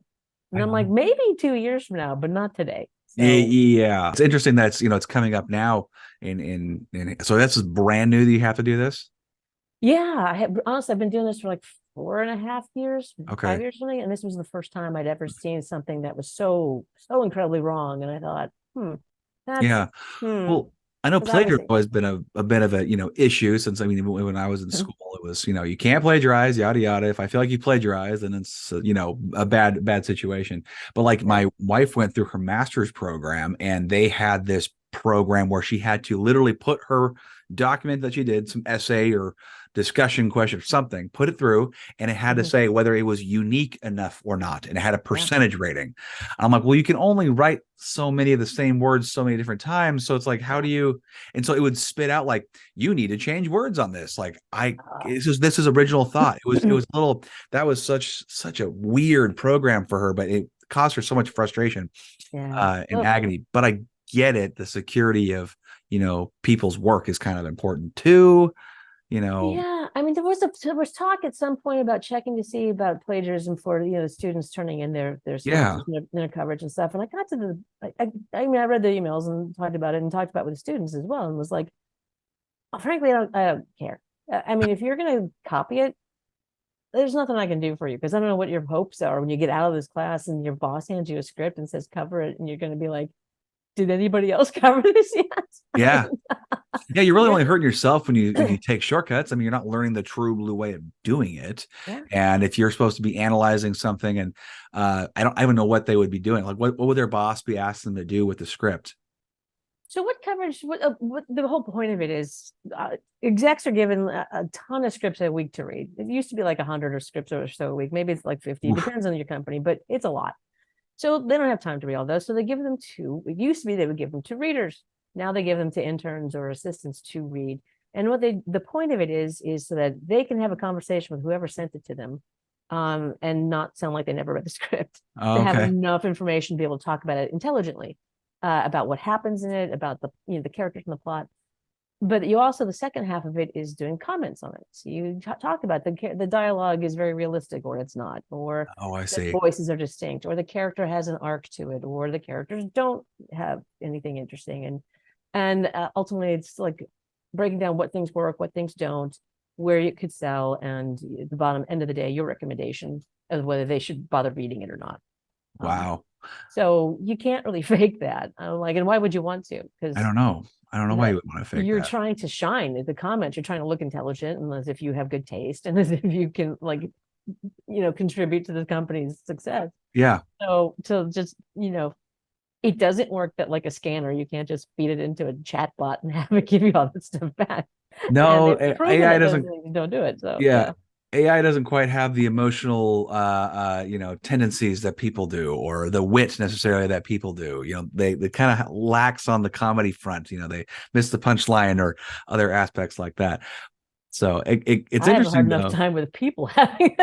And I'm like, maybe 2 years from now, but not today. So Yeah, it's interesting that it's coming up now so that's brand new that you have to do this. yeah, honestly, I've been doing this for like 4.5 years, Okay. 5 years, something, and this was the first time I'd ever seen something that was so incredibly wrong. And I thought, that's Yeah. Well, I know because plagiarism obviously, has been a bit of a issue since, I mean, when I was in school, it was you can't plagiarize, yada yada. If I feel like you plagiarize, then it's a bad situation. But like yeah. my wife went through her master's program, and they had this program where she had to literally put her document that she did, some essay or discussion question or something, put it through, and it had to Mhm. say whether it was unique enough or not, and it had a Yeah. percentage rating. I'm like, well, you can only write so many of the same words so many different times, so it's like, how do you? And so it would spit out like, you need to change words on this. Like, this is original thought. It was a little, that was such a weird program for her, but it caused her so much frustration Yeah. and agony. But I get it. The security of people's work is kind of important too. Yeah, I mean, there was talk at some point about checking to see about plagiarism for the students turning in their Yeah. synopsis and their coverage and stuff. And I got to I mean, I read the emails and talked about it and talked about it with the students as well, and was like, frankly, I don't care. I mean, if you're going to copy it, there's nothing I can do for you because I don't know what your hopes are when you get out of this class and your boss hands you a script and says cover it, and you're going to be like, did anybody else cover this yet? Yeah. Yeah, you're really Yeah. only hurting yourself when you take shortcuts. I mean, you're not learning the true blue way of doing it. Yeah. And if you're supposed to be analyzing something, and I don't know what they would be doing. Like, what would their boss be asking them to do with the script? So what coverage? What the whole point of it is? Execs are given a ton of scripts a week to read. It used to be like 100 or scripts or so a week. Maybe it's like 50. Oof. Depends on your company, but it's a lot. So they don't have time to read all those. So they give them to. It used to be they would give them to readers. Now they give them to interns or assistants to read. And the point of it is so that they can have a conversation with whoever sent it to them, and not sound like they never read the script. To have Okay. enough information to be able to talk about it intelligently, about what happens in it, about the characters and the plot. But you also, the second half of it is doing comments on it. So you talk about the dialogue is very realistic or it's not, or Oh, I the see. voices are distinct, or the character has an arc to it, or the characters don't have anything interesting. And ultimately, it's like breaking down what things work, what things don't, where you could sell, and at the bottom end of the day, your recommendation of whether they should bother reading it or not. Um, Wow. so you can't really fake that. I'm like, and why would you want to? I Because don't know. I don't know why you would want to fake you're that. trying to shine in the comments. You're trying to look intelligent, and as if you have good taste, and as if you can contribute to the company's success. Yeah. So to just it doesn't work that like a scanner, you can't just feed it into a chat bot and have it give you all that stuff back. And No, they've proven AI that those doesn't. things don't do it. So Yeah. yeah. AI doesn't quite have the emotional tendencies that people do, or the wit necessarily that people do. They kind of lacks on the comedy front. They miss the punchline or other aspects like that. So it's I have a hard interesting enough though. time with people having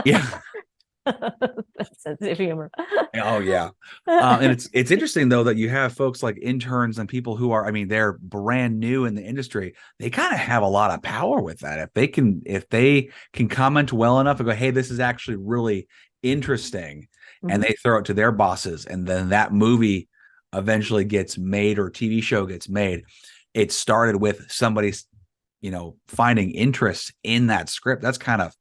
Yeah. that sense of humor. Oh yeah. And it's interesting though that you have folks like interns and people who are, I mean, they're brand new in the industry. They kind of have a lot of power with that. If they can comment well enough and go, hey, this is actually really interesting, and Mhm. they throw it to their bosses, and then that movie eventually gets made or TV show gets made. It started with somebody's, finding interest in that script. That's kind of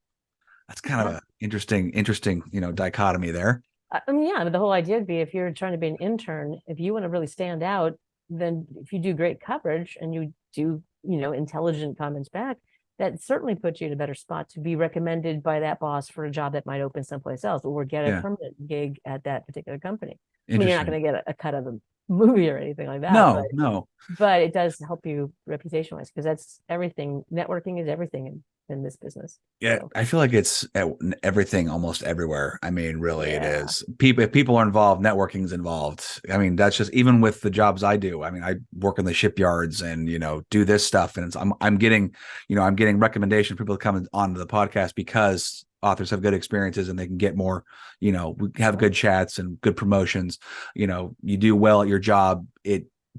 Yeah. a interesting, dichotomy there. I mean, yeah, the whole idea would be if you're trying to be an intern, if you want to really stand out, then if you do great coverage and you do, intelligent comments back, that certainly puts you in a better spot to be recommended by that boss for a job that might open someplace else, or get a Yeah. permanent gig at that particular company. I mean, you're not Interesting. going to get a cut of the movie or anything like that, No, no. but it does help you reputation wise, because that's everything. Networking is everything in this business. Yeah, So, I feel like it's everything almost everywhere. I mean, really, it yeah. is. People, if people are involved, networking's involved. I mean, that's just even with the jobs I do. I mean, I work in the shipyards and do this stuff, and I'm getting I'm getting recommendation for people to come onto the podcast because authors have good experiences and they can get more. We have good chats and good promotions. You do well at your job,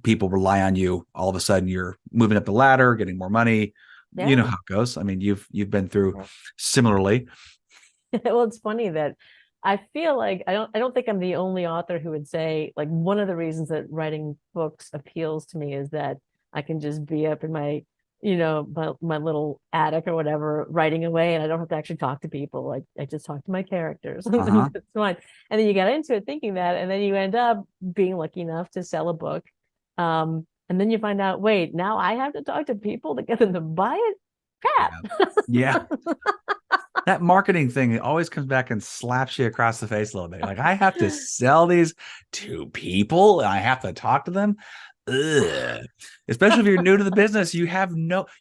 people rely on you. All of a sudden, you're moving up the ladder, getting more money. You know Yeah. how it goes. I mean, you've been through similarly. Well, it's funny that I feel like I don't think I'm the only author who would say, like, one of the reasons that writing books appeals to me is that I can just be up in my, my little attic or whatever, writing away, and I don't have to actually talk to people. Like, I just talk to my characters. Uh-huh. It's fine. And then you get into it thinking that, and then you end up being lucky enough to sell a book. And then you find out, wait, now I have to talk to people to get them to buy it? Crap. Yeah. That marketing thing, it always comes back and slaps you across the face a little bit. Like, I have to sell these to people and I have to talk to them. Ugh. Especially if you're new to the business,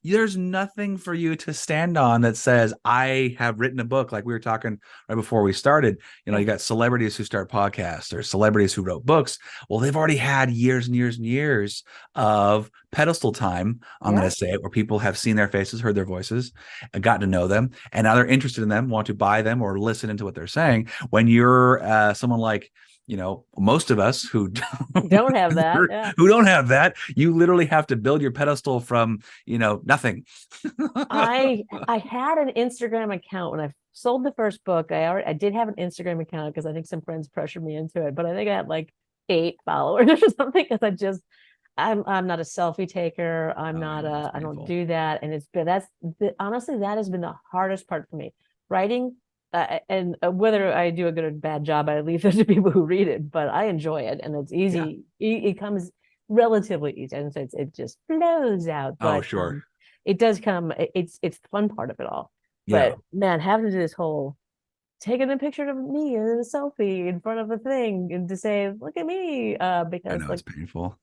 there's nothing for you to stand on that says, I have written a book. Like we were talking right before we started, you got celebrities who start podcasts or celebrities who wrote books. Well, they've already had years and years and years of pedestal time. I'm going to say it, where people have seen their faces, heard their voices, and gotten to know them. And now they're interested in them, want to buy them or listen into what they're saying. When you're someone like, most of us who Don't have that. Yeah. who don't have that, you literally have to build your pedestal from nothing. I had an Instagram account when I sold the first book. I did have an Instagram account because I think some friends pressured me into it, but I think I had like 8 followers or something, because I'm not a selfie taker. I don't do that. And honestly, that has been the hardest part for me. Writing, and whether I do a good or bad job, I leave that to people who read it, but I enjoy it and it's easy. It comes relatively easy. And so it just flows out. But Sure. it does come, it's the fun part of it all. Yeah. But man, having to do this whole taking a picture of me and a selfie in front of a thing and to say, look at me, I because know it's painful.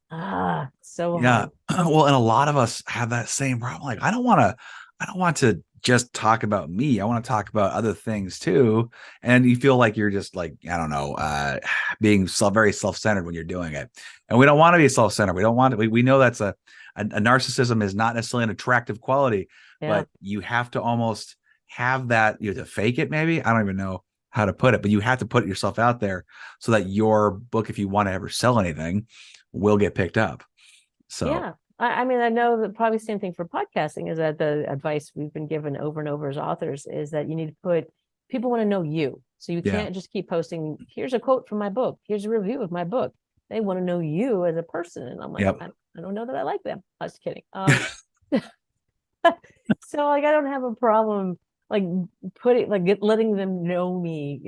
so Yeah. hard. Well, and a lot of us have that same problem. Like, I don't want to just talk about me. I want to talk about other things too. And you feel like you're just like, I don't know, being very self-centered when you're doing it. And we don't want to be self-centered. We don't want to, we know that's a narcissism is not necessarily an attractive quality, but you have to almost have that, you have to fake it. Maybe, I don't even know how to put it, but you have to put yourself out there so that your book, if you want to ever sell anything, will get picked up. So yeah. I mean, I know that probably same thing for podcasting, is that the advice we've been given over and over as authors is that you need to people want to know you. So you can't just keep posting, here's a quote from my book, here's a review of my book. They want to know you as a person. And I'm like, I don't know that I like them. I was kidding. So like, I don't have a problem like letting them know me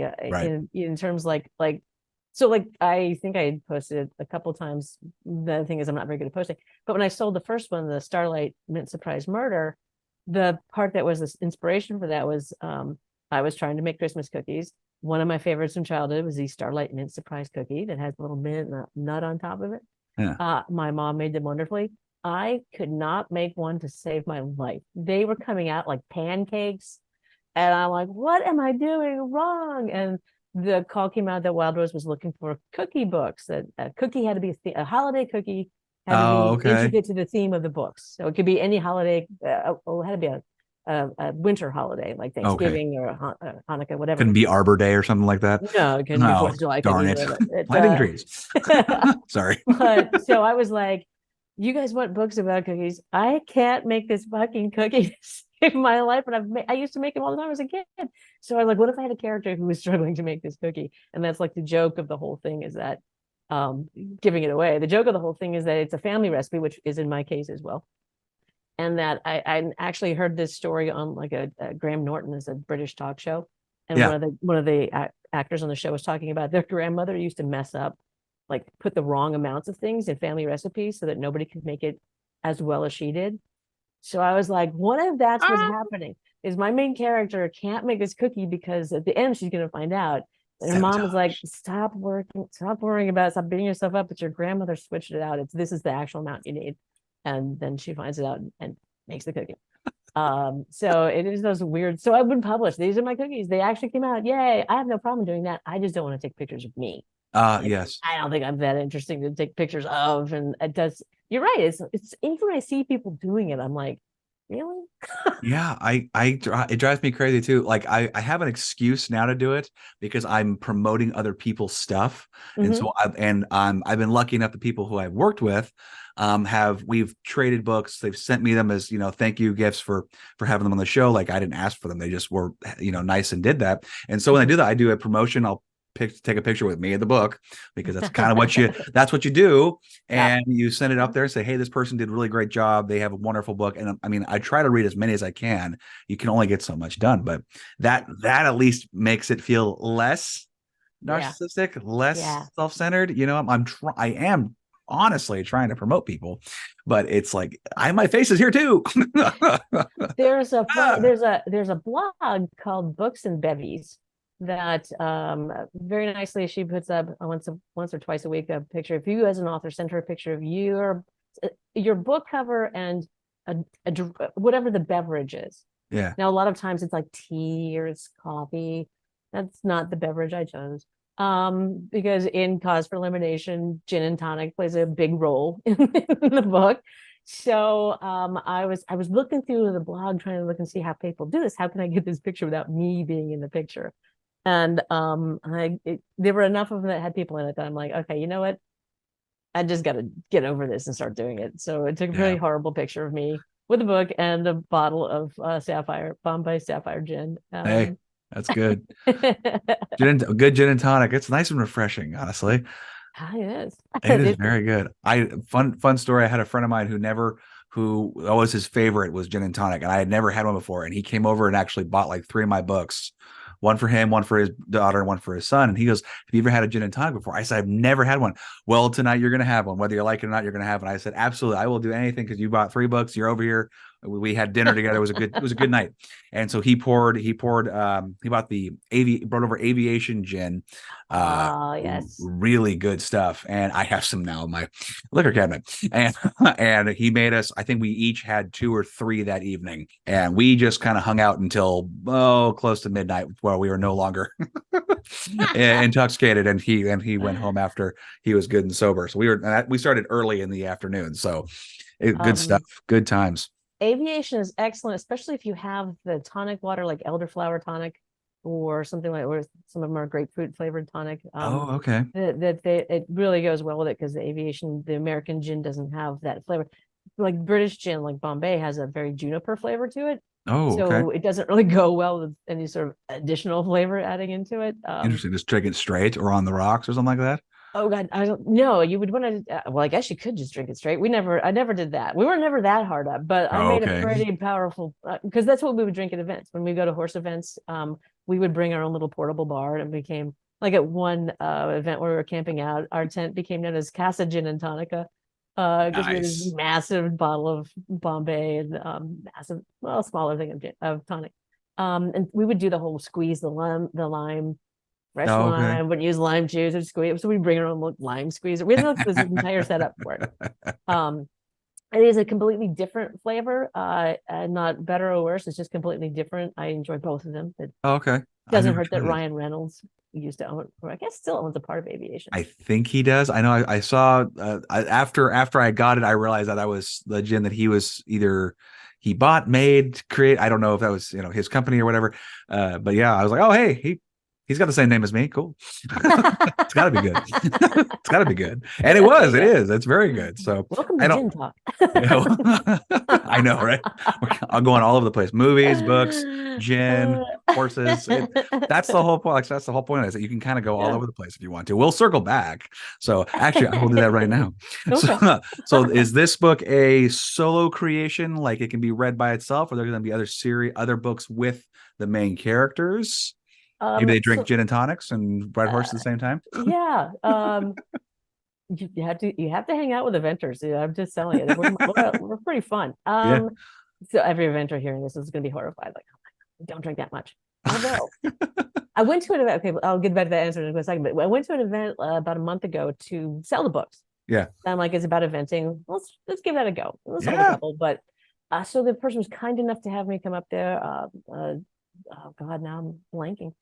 in terms so like, I think I posted a couple times. The thing is, I'm not very good at posting, but when I sold the first one, the Starlight Mint Surprise Murder, the part that was this inspiration for that was I was trying to make Christmas cookies. One of my favorites from childhood was the Starlight Mint Surprise cookie that has a little mint and a nut on top of it. My mom made them wonderfully. I could not make one to save my life. They were coming out like pancakes, and I'm like, what am I doing wrong? And the call came out that Wild Rose was looking for cookie books. That a cookie had to be a holiday cookie, had to be intricate to the theme of the books. So it could be any holiday. It had to be a winter holiday like Thanksgiving or Hanukkah, whatever. Couldn't be Arbor Day or something like that. No, it couldn't be 4th of July. Darn it. Planting trees. Sorry. But so I was like, you guys want books about cookies? I can't make this fucking cookie save my life. And I used to make them all the time as a kid. So I was like, what if I had a character who was struggling to make this cookie? And that's like the joke of the whole thing, is that giving it away. The joke of the whole thing is that it's a family recipe, which is in my case as well. And that I actually heard this story on like a Graham Norton is a British talk show. And one of the actors on the show was talking about their grandmother used to mess up like put the wrong amounts of things in family recipes so that nobody could make it as well as she did. So I was like, what if that's what's happening? Is my main character can't make this cookie because at the end she's going to find out. And her mom was like, Sabotage. stop worrying about it, stop beating yourself up. But your grandmother switched it out. This is the actual amount you need. And then she finds it out and makes the cookie. So it is those weird. So I would publish, these are my cookies. They actually came out. Yay. I have no problem doing that. I just don't want to take pictures of me. Like, Yes. I don't think I'm that interesting to take pictures of. And it does, you're right. It's even when I see people doing it, I'm like, really? Yeah, it drives me crazy too. Like I have an excuse now to do it because I'm promoting other people's stuff. And Mm-hmm. so I've been lucky enough the people who I've worked with we've traded books. They've sent me them as, thank you gifts for having them on the show. Like I didn't ask for them. They just were, nice and did that. And so when I do that, I do a promotion. I'll take a picture with me in the book because that's kind of that's what you do. Yeah. And you send it up there and say, hey, this person did a really great job. They have a wonderful book. And I mean, I try to read as many as I can. You can only get so much done, but that at least makes it feel less Yeah. narcissistic, less Yeah. self-centered. I am honestly trying to promote people, but it's like my face is here too. Ah, There's a blog called Books and Bevies that very nicely she puts up once or twice a week a picture of you as an author. Send her a picture of your book cover and a whatever the beverage is. yeah. Now a lot of times it's like tea or it's coffee. That's not the beverage I chose. Because in Cause for Elimination, gin and tonic plays a big role in the book. So I was looking through the blog trying to look and see how people do this. How can I get this picture without me being in the picture? And there were enough of them that had people in it that I'm like, okay, you know what? I just got to get over this and start doing it. So it took a Yeah. really horrible picture of me with a book and a bottle of Bombay Sapphire gin. Hey, that's good. Good gin and tonic. It's nice and refreshing, honestly. It It is is. very good. Fun story. I had a friend of mine who always his favorite was gin and tonic, and I had never had one before. And he came over and actually bought like three of my books, one for him, one for his daughter, and one for his son. And he goes, "Have you ever had a gin and tonic before?" I said, "I've never had one." Well, tonight you're gonna have one, whether you like it or not. You're gonna have one. I said, "Absolutely, I will do anything because you bought three books. You're over here. We had dinner together. It was a good night." And so he bought brought over aviation gin, Yes. really good stuff. And I have some now in my liquor cabinet. And and he made us, I think we each had two or three that evening. And we just kind of hung out until close to midnight where we were no longer intoxicated. And he went home after he was good and sober. So we started early in the afternoon. So good stuff, Um, good times. Aviation is excellent, especially if you have the tonic water like elderflower tonic or something like, or some of them are grapefruit flavored tonic. Oh, okay. It really goes well with it because the American gin doesn't have that flavor. Like British gin, like Bombay, has a very juniper flavor to it. Oh, okay. So it doesn't really go well with any sort of additional flavor adding into it. Interesting. Just drink it straight or on the rocks or something like that. Oh God, I don't know. You would want to. Well, I guess you could just drink it straight. I never did that. We were never that hard up, but I Oh, made a okay. pretty powerful because that's what we would drink at events. When we go to horse events, we would bring our own little portable bar, and it became like at one event where we were camping out, our tent became known as Casa Gin and Tonica, because we had this Nice. massive bottle of Bombay and massive, well, smaller thing of tonic. And we would do the whole squeeze the lime fresh Oh, okay. lime, wouldn't use lime juice or squeeze. So we bring our own lime squeezer. We had this entire setup for it. Um, it is a completely different flavor, and not better or worse. It's just completely different. I enjoy both of them. It Oh, okay. I've doesn't never hurt that tried it. Ryan Reynolds used to own, or I guess still owns a part of aviation. I think he does. I know I saw after I got it, I realized that was the gin that he was either he bought, made, create. I don't know if that was, his company or whatever. But yeah, I was like, oh, hey, he's got the same name as me. Cool. It's got to be good. It's got to be good. And it Yeah. is. It's very good. So Welcome to I don't, Gin Talk. I know, right? I'm going all over the place. Movies, books, gin, horses. That's the whole point. Like, that's the whole point is that you can kind of go all Yeah. over the place if you want to. We'll circle back. So actually, I will do that right now. Okay. So is this book a solo creation? Like it can be read by itself, or there are going to be other books with the main characters? Maybe they drink So gin and tonics and ride horses at uh, the same time. yeah. you have to hang out with eventers. Yeah, I'm just telling you, we're pretty fun. Yeah. So every eventer hearing this is going to be horrified. Like, oh my God, don't drink that much. Although I went to an event. Okay, I'll get back to that answer in a second. But I went to an event about a month ago to sell the books. Yeah. I'm like, it's about eventing. Let's give that a go. Let's hold a Yeah. couple. But so the person was kind enough to have me come up there. Oh God, now I'm blanking.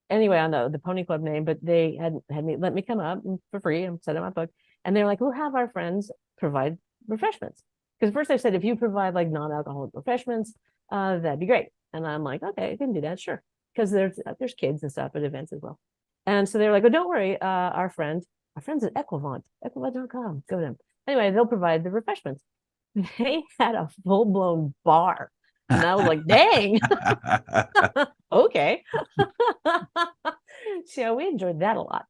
Anyway, I know the Pony Club name, but they had me let me come up for free and set up my book. And they're like, we'll have our friends provide refreshments. Because first I said, if you provide like non-alcoholic refreshments, that'd be great. And I'm like, okay, I can do that, sure. Because there's kids and stuff at events as well. And so they're like, oh, don't worry, our friends at Equivant.com, go to them. Anyway, they'll provide the refreshments. They had a full-blown bar. And I was like, dang, okay. So we enjoyed that a lot.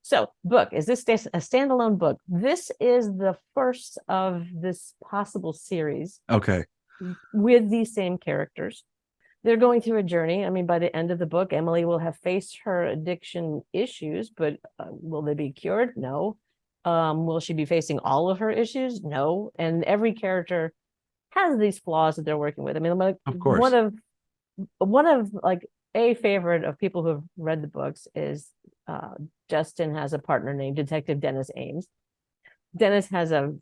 So book, is this a standalone book? This is the first of this possible series. Okay. With these same characters. They're going through a journey. I mean, by the end of the book, Emily will have faced her addiction issues, but will they be cured? No. Will she be facing all of her issues? No. And every character has these flaws that they're working with. I mean, like, Of course. one of like a favorite of people who have read the books is Justin has a partner named Detective Dennis Ames. Dennis has a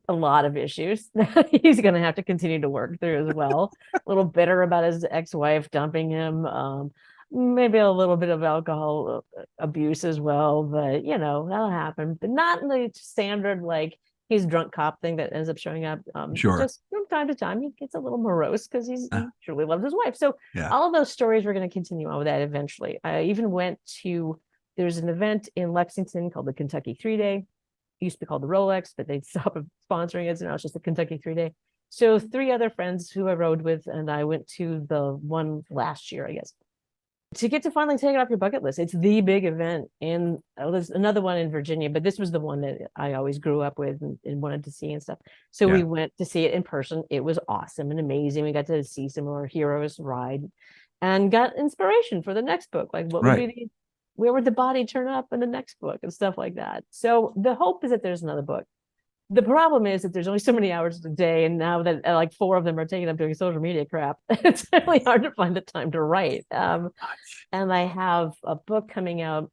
lot of issues that he's going to have to continue to work through as well. A little bitter about his ex-wife dumping him, maybe a little bit of alcohol abuse as well, but that'll happen, but not in the standard like he's drunk cop thing that ends up showing up. Sure. Just from time to time he gets a little morose because he truly loves his wife. So yeah. All of those stories we're going to continue on with that eventually. I even went to, there's an event in Lexington called the Kentucky 3-Day. Used to be called the Rolex, but they stopped sponsoring it, so now it's just the Kentucky 3-Day. So 3 other friends who I rode with, and I went to the one last year, I guess, to get to finally take it off your bucket list. It's the big event, and there's another one in Virginia, but this was the one that I always grew up with and wanted to see and stuff. So we went to see it in person. It was awesome and amazing. We got to see some of our heroes ride and got inspiration for the next book. Like, what would be where would the body turn up in the next book and stuff like that. So the hope is that there's another book. The problem is that there's only so many hours a day, and now that like 4 of them are taken up doing social media crap, it's really hard to find the time to write. And I have a book coming out.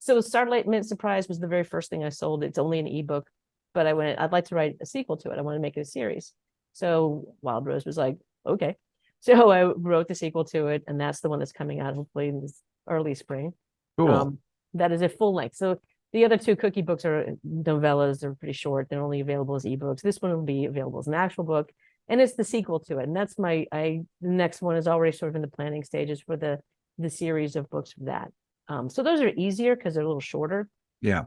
So Starlight Mint Surprise was the very first thing I sold. It's only an ebook, but I'd like to write a sequel to it. I want to make it a series. So Wild Rose was like, okay. So I wrote the sequel to it, and that's the one that's coming out hopefully in this early spring. Cool. That is a full length. So the other 2 cookie books are novellas. They're pretty short. They're only available as ebooks. This one will be available as an actual book, and it's the sequel to it. And that's the next one is already sort of in the planning stages for the series of books for that. So those are easier because they're a little shorter. Yeah.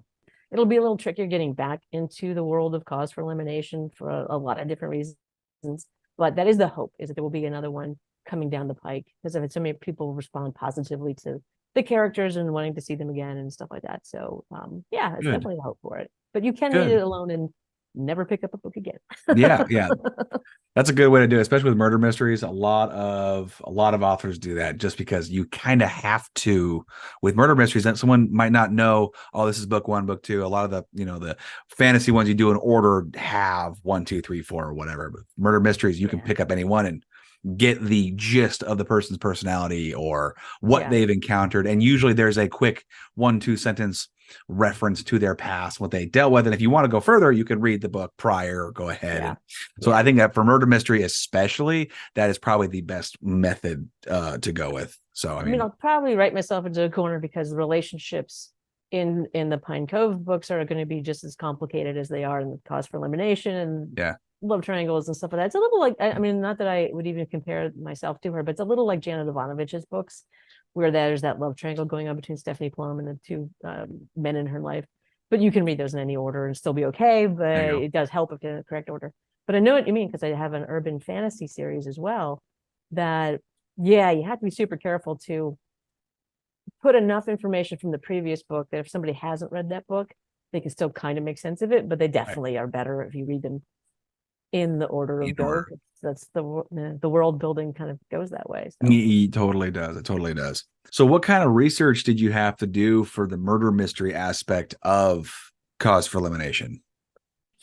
It'll be a little trickier getting back into the world of Cause for Elimination for a lot of different reasons. But that is the hope, is that there will be another one coming down the pike, because I've had so many people respond positively to the characters and wanting to see them again and stuff like that. So it's definitely a hope for it. But you can read it alone and never pick up a book again. Yeah. That's a good way to do it, especially with murder mysteries. A lot of authors do that just because you kind of have to with murder mysteries. That someone might not know, oh, this is book 1, book 2. A lot of the the fantasy ones you do in order have 1, 2, 3, 4 or whatever. But murder mysteries, you can pick up any one and get the gist of the person's personality or what they've encountered. And usually there's a quick 1-2 sentence reference to their past, what they dealt with. And if you want to go further, you can read the book prior or go ahead. So I think that for murder mystery, especially, that is probably the best method to go with. So, I mean, I'll probably write myself into a corner because the relationships in the Pine Cove books are going to be just as complicated as they are in the Cause for Elimination and love triangles and stuff like that. It's a little like, I mean, not that I would even compare myself to her, but it's a little like Janet Ivanovich's books, where there's that love triangle going on between Stephanie Plum and the 2 men in her life. But you can read those in any order and still be okay, but it does help if you're in the correct order. But I know what you mean, because I have an urban fantasy series as well that, you have to be super careful to put enough information from the previous book that if somebody hasn't read that book, they can still kind of make sense of it, but they definitely are better if you read them in the order in of go. order. That's the world building kind of goes that way. So It totally does. It totally does. So, what kind of research did you have to do for the murder mystery aspect of Cause for Elimination?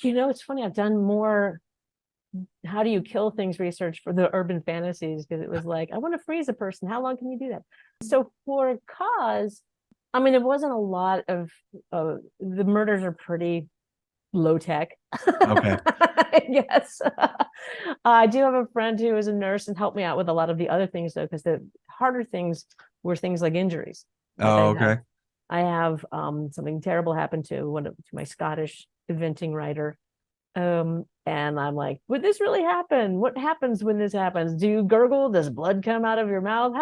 it's funny. I've done more how do you kill things research for the urban fantasies, because it was like, I want to freeze a person. How long can you do that? So for Cause, I mean, it wasn't a lot of the murders are pretty low tech. Okay. I guess. I do have a friend who is a nurse and helped me out with a lot of the other things, though, because the harder things were things like injuries. Like Oh, okay. I have something terrible happened to my Scottish eventing writer. And I'm like, would this really happen? What happens when this happens? Do you gurgle? Does blood come out of your mouth?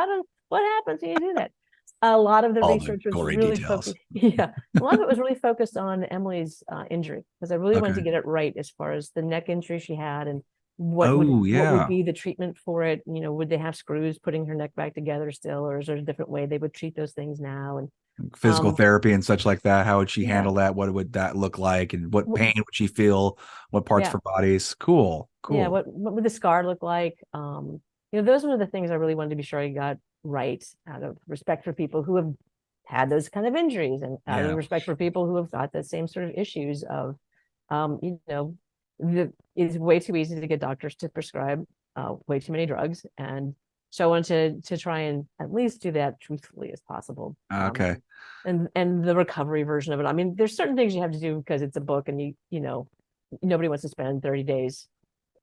What happens when you do that? A lot of the All the research was gory really details. focused. Yeah, a lot of it was really focused on Emily's injury, because I really wanted to Okay. get it right as far as the neck injury she had, and Oh, what would yeah. be the treatment for it. Would they have screws putting her neck back together still, or is there a different way they would treat those things now? And Physical therapy and such like that. How would she yeah, handle that? What would that look like? And what w- pain would she feel? What parts of yeah, her bodies? Cool. yeah. Cool. What would the scar look like? Those were the things I really wanted to be sure I got right, out of respect for people who have had those kind of injuries, and out of Yeah. respect for people who have got the same sort of issues of, it's way too easy to get doctors to prescribe way too many drugs. And so I wanted to try and at least do that truthfully as possible. Okay. And the recovery version of it. I mean, there's certain things you have to do because it's a book, and nobody wants to spend 30 days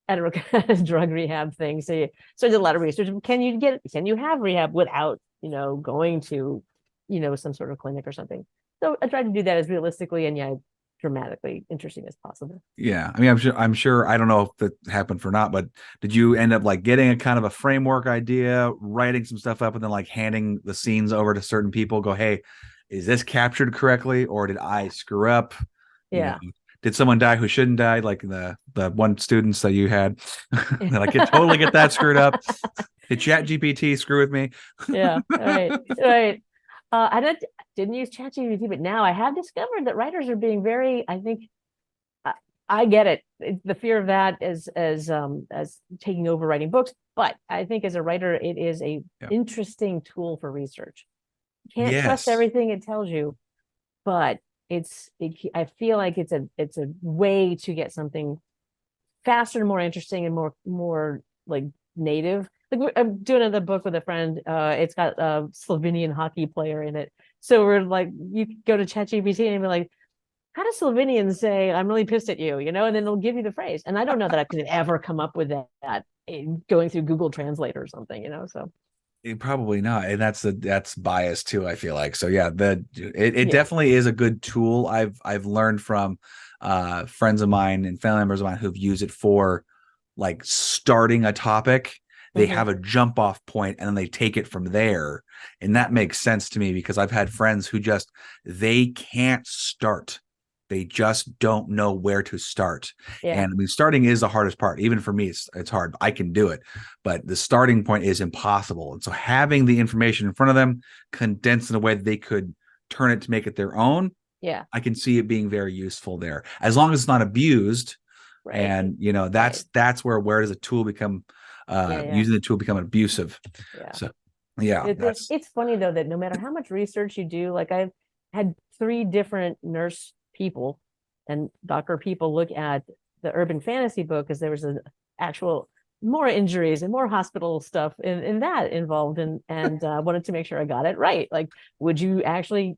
at a drug rehab thing. So I did a lot of research. Can you have rehab without, going to, some sort of clinic or something? So I tried to do that as realistically and dramatically interesting as possible. Yeah. I mean, I'm sure, I don't know if that happened for not, but did you end up like getting a kind of a framework idea, writing some stuff up, and then like handing the scenes over to certain people, go, hey, is this captured correctly? Or did I screw up? You know, Yeah. did someone die who shouldn't die? Like the one students that you had. And I could totally get that screwed up. Did Chat GPT screw with me? Yeah. Right. Right. Didn't use ChatGPT, but now I have discovered that writers are being very, I think, I get it. The fear of that as taking over writing books, but I think as a writer, it is a Yeah. interesting tool for research. You can't trust Yes. everything it tells you, but I feel like it's a way to get something faster and more interesting and more like native. Like, I'm doing another book with a friend. It's got a Slovenian hockey player in it. So we're like, you go to ChatGPT and be like, how do Slovenians say I'm really pissed at you? And then it'll give you the phrase. And I don't know that I could ever come up with that going through Google Translate or something. So Probably not, and that's biased too, I feel like. So yeah, it yeah. definitely is a good tool. I've learned from friends of mine and family members of mine who've used it for like starting a topic. They Mm-hmm. have a jump off point and then they take it from there, and that makes sense to me because I've had friends who just they can't start. They just don't know where to start. Yeah. And I mean, starting is the hardest part. Even for me, it's hard. I can do it, but the starting point is impossible. And so having the information in front of them condensed in a way that they could turn it to make it their own, Yeah. I can see it being very useful there. As long as it's not abused. Right. And Right. that's where does a tool become Yeah. Yeah. using the tool become abusive. Yeah. So yeah, that's It's funny though that no matter how much research you do, like I've had 3 different nurse people and doctor people look at the urban fantasy book, because there was an actual more injuries and more hospital stuff in that involved, and wanted to make sure I got it right. Like, would you actually,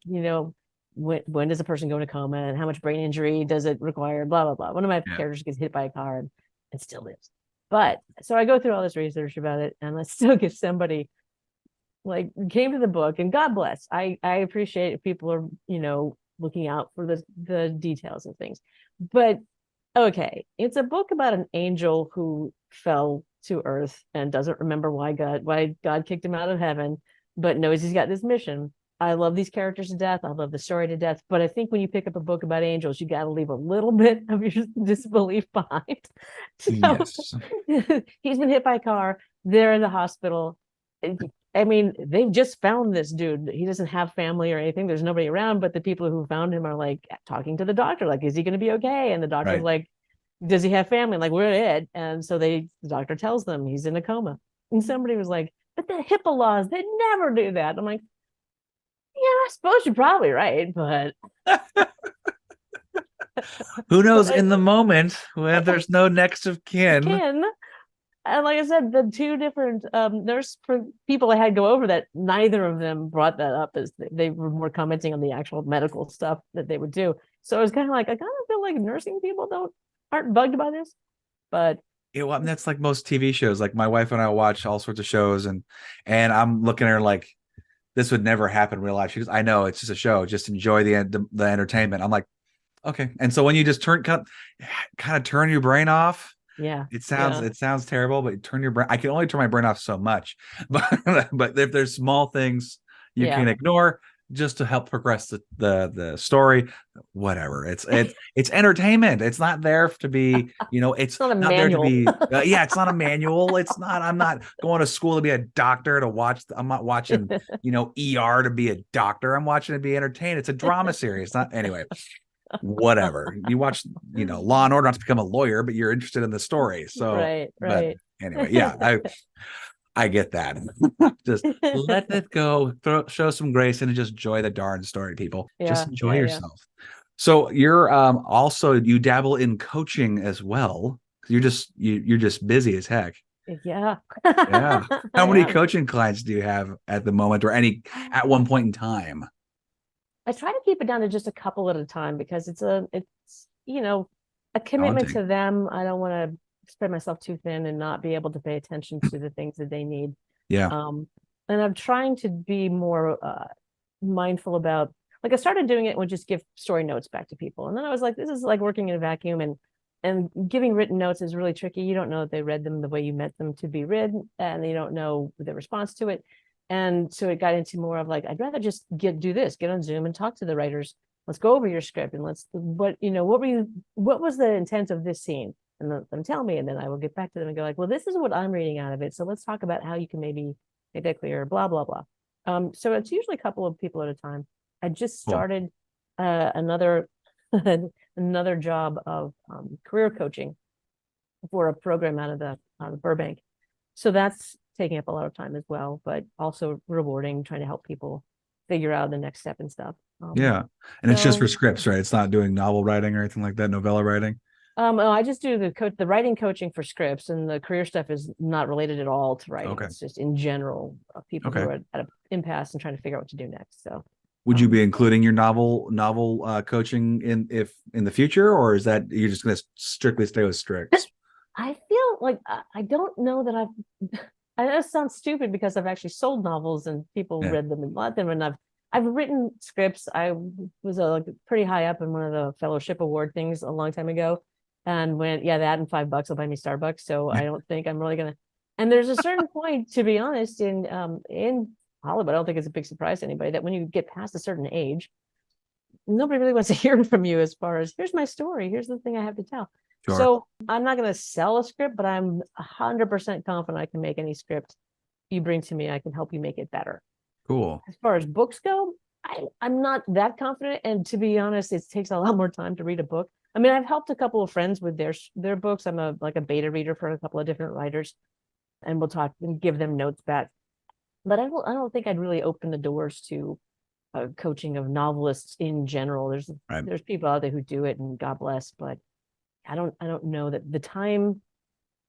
when does a person go into coma, and how much brain injury does it require? Blah blah blah. One of my yeah. characters gets hit by a car and still lives. But so I go through all this research about it, and let's still get somebody like came to the book, and God bless. I appreciate if people are, looking out for the details of things. But okay, it's a book about an angel who fell to earth and doesn't remember why God kicked him out of heaven, but knows he's got this mission. I love these characters to death. I love the story to death. But I think when you pick up a book about angels, you got to leave a little bit of your disbelief behind. So Yes. he's been hit by a car. They're in the hospital. I mean, they've just found this dude. He doesn't have family or anything. There's nobody around, but the people who found him are like talking to the doctor, like, is he going to be okay? And the doctor's Right. like, does he have family? Like, we're it. And so the doctor tells them he's in a coma. And somebody was like, but the HIPAA laws, they never do that. I'm like, yeah, I suppose you're probably right, but Who knows but in the moment when there's no next of I kin? can. And like I said, the two different nurse people I had go over that, neither of them brought that up, as they were more commenting on the actual medical stuff that they would do. So it was kind of like, I kind of feel like nursing people aren't bugged by this, but Yeah, well, I mean, that's like most TV shows. Like my wife and I watch all sorts of shows, and I'm looking at her like this would never happen in real life. She goes, I know, it's just a show. Just enjoy the entertainment. I'm like, okay. And so when you just kind of turn your brain off, yeah, it yeah, sounds terrible, but turn your brain. I can only turn my brain off so much, but if there's small things you yeah. can ignore just to help progress the story, whatever. It's entertainment. It's not there to be, it's It's not a not there to manual. be. Yeah, it's not a manual. It's not. I'm not going to school to be a doctor to watch. I'm not watching, ER to be a doctor. I'm watching to be entertained. It's a drama series. It's not anyway. Whatever you watch, Law and Order, not to become a lawyer, but you're interested in the story. So, Right, but right. anyway, yeah, I get that. Just let it go, show some grace, and just enjoy the darn story, people. Just Yeah, enjoy yeah, yeah. yourself. So you're also you dabble in coaching as well. You're just busy as heck. Yeah. Yeah. How I many am. coaching clients do you have at the moment, or any at one point in time? I try to keep it down to just a couple at a time because it's a commitment Daunting. to them. I don't want to spread myself too thin and not be able to pay attention to the things that they need. Yeah. Um, and I'm trying to be more mindful about, like, I started doing it and would just give story notes back to people. And then I was like, this is like working in a vacuum, and giving written notes is really tricky. You don't know if they read them the way you meant them to be read, and you don't know the response to it. And so it got into more of like, I'd rather just get on Zoom and talk to the writers. Let's go over your script and what was the intent of this scene? And let them tell me, and then I will get back to them and go like, well, this is what I'm reading out of it. So let's talk about how you can maybe make that clear, blah, blah, blah. So it's usually a couple of people at a time. I just Cool. started another another job of career coaching for a program out of Burbank. So that's taking up a lot of time as well, but also rewarding, trying to help people figure out the next step and stuff. Yeah. And it's just for So scripts, right? It's not doing novel writing or anything like that, novella writing. I just do the writing coaching for scripts, and the career stuff is not related at all to writing. Okay. It's just in general people who Okay. are at an impasse and trying to figure out what to do next. So Would you um, be including your novel coaching in the future, or is that you're just going to strictly stay with scripts? I feel like I don't know that I've. I know it sounds stupid because I've actually sold novels and people Yeah. read them and bought them, and I've written scripts. I was like pretty high up in one of the fellowship award things a long time ago, and went, yeah, that and $5 will buy me Starbucks. So I don't think I'm really gonna. And there's a certain point, to be honest, in Hollywood, I don't think it's a big surprise to anybody that when you get past a certain age, nobody really wants to hear from you as far as, here's my story, here's the thing I have to tell. Sure. So I'm not going to sell a script, but I'm 100% confident I can make any script you bring to me. I can help you make it better. Cool. As far as books go, I'm not that confident, and to be honest, it takes a lot more time to read a book. I mean, I've helped a couple of friends with their books. I'm a beta reader for a couple of different writers, and we'll talk and give them notes back. But I don't think I'd really open the doors to coaching of novelists in general. Right. There's people out there who do it, and God bless, but I don't know that the time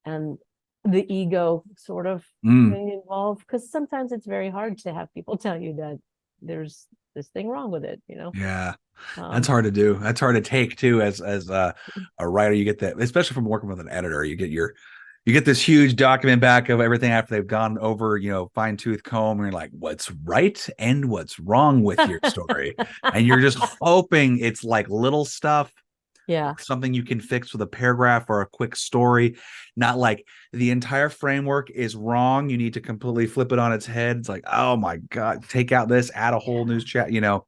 and the ego sort of thing involved, because sometimes it's very hard to have people tell you that there's this thing wrong with it, Yeah. That's um hard to do. That's hard to take too as a writer. You get that, especially from working with an editor. You get this huge document back of everything after they've gone over, fine tooth comb, and you're like, what's right and what's wrong with your story, and you're just hoping it's like little stuff, yeah, something you can fix with a paragraph or a quick story, not like the entire framework is wrong. You need to completely flip it on its head. It's like, oh my God, take out this, add a whole news chat. That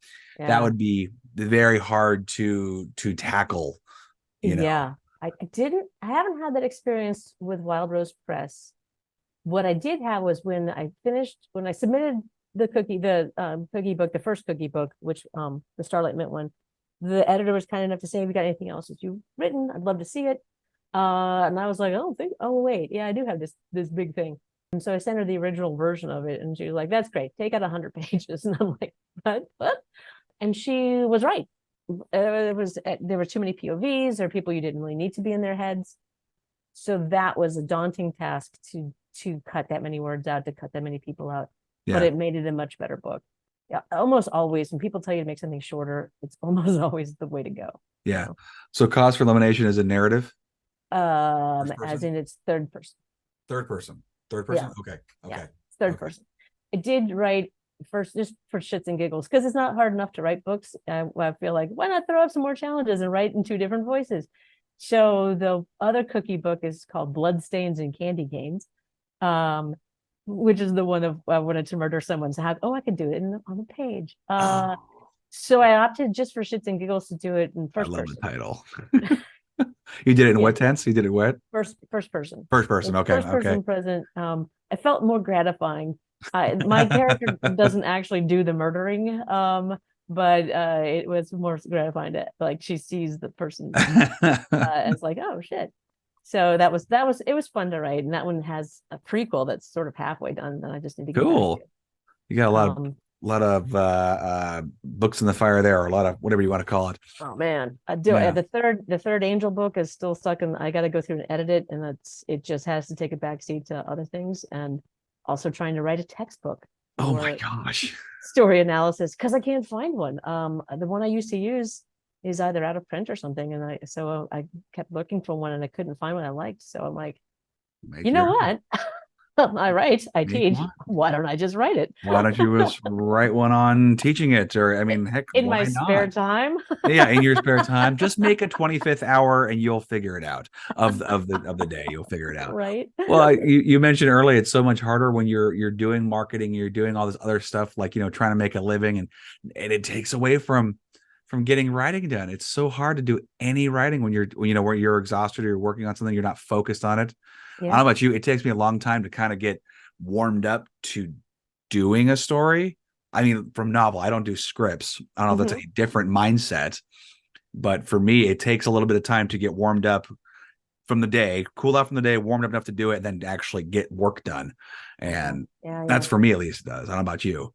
yeah, would be very hard to tackle. yeah. I haven't had that experience with Wild Rose Press. What I did have was when I submitted the cookie book, the first cookie book, which the Starlight Mint one, the editor was kind enough to say, if you got anything else that you've written, I'd love to see it. And I was like, oh wait, yeah, I do have this big thing. And so I sent her the original version of it, and she was like, "That's great. Take out 100 pages." And I'm like, "What?" And she was right. There were too many POVs. There were people you didn't really need to be in their heads. So that was a daunting task to cut that many words out, to cut that many people out. But Yeah. it made it a much better book. Yeah, almost always when people tell you to make something shorter, it's almost always the way to go. Yeah. So, So cause for elimination is a narrative. First as person, in it's third person. third person, third Yeah, person. Okay. yeah, Okay. it's third Okay. person. I did write first just for shits and giggles because it's not hard enough to write books. I feel like why not throw up some more challenges and write in two different voices. So the other cookie book is called Bloodstains and Candy Canes, um, which is the one of I wanted to murder someone's house. Oh, I could do it on the page. Oh, So I opted just for shits and giggles to do it in I first love the person. title. You did it in Yeah, what tense? You did it what? first person. First person. So Okay. first Okay. person present. I felt more gratifying. My character doesn't actually do the murdering, but it was more gratifying to like she sees the person as like, oh shit. So that was it was fun to write, and that one has a prequel that's sort of halfway done that I just need to get back Cool. You got a to. lot of books in the fire there, or a lot of whatever you want to call it. Oh man, I do. Yeah. The third Angel book is still stuck in. I got to go through and edit it, and it just has to take a backseat to other things, and also trying to write a textbook Oh my for gosh. story analysis because I can't find one. The one I used to use is either out of print or something, and I kept looking for one and I couldn't find one I liked. So I'm like, Make you know your what? I write, I make teach. one. Why don't I just write it Why don't you just write one on teaching it? Or I mean, heck, in my why spare not? time? Yeah, in your spare time, just make a 25th hour and you'll figure it out of the day. You'll figure it out. Right? Well, you mentioned earlier it's so much harder when you're doing marketing, you're doing all this other stuff like trying to make a living, and it takes away from getting writing done. It's so hard to do any writing when where you're exhausted or you're working on something, you're not focused on it. I don't Yeah. know about you. It takes me a long time to kind of get warmed up to doing a story. I mean, from novel, I don't do scripts. I don't know if Mm-hmm. that's a different mindset, but for me, it takes a little bit of time to get warmed up from the day, cool off from the day, warmed up enough to do it, and then actually get work done. Yeah. And Yeah. that's Yeah. for me at least. It does. I don't know about you.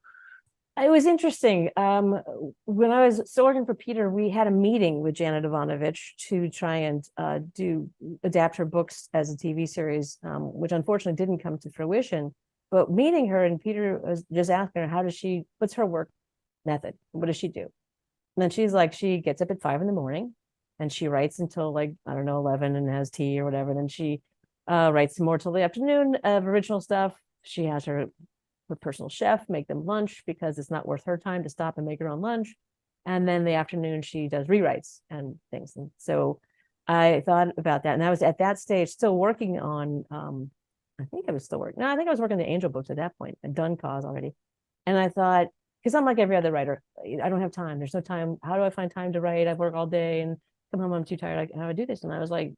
It was interesting. When I was still working for Peter, we had a meeting with Janet Ivanovich to try and adapt her books as a TV series, which unfortunately didn't come to fruition. But meeting her, and Peter was just asking her, what's her work method? What does she do? And then she's like, she gets up at 5 a.m. and she writes until like, I don't know, 11 and has tea or whatever. Then she writes some more till the afternoon of original stuff. She has her personal chef make them lunch because it's not worth her time to stop and make her own lunch. And then the afternoon she does rewrites and things. And so I thought about that. And I was at that stage still working on I think I was still working. No, I think I was working the Angel books at that point. I'd done Cause already. And I thought, because I'm like every other writer, I don't have time. There's no time. How do I find time to write? I work all day and come home, I'm too tired. How do I do this? And I was like,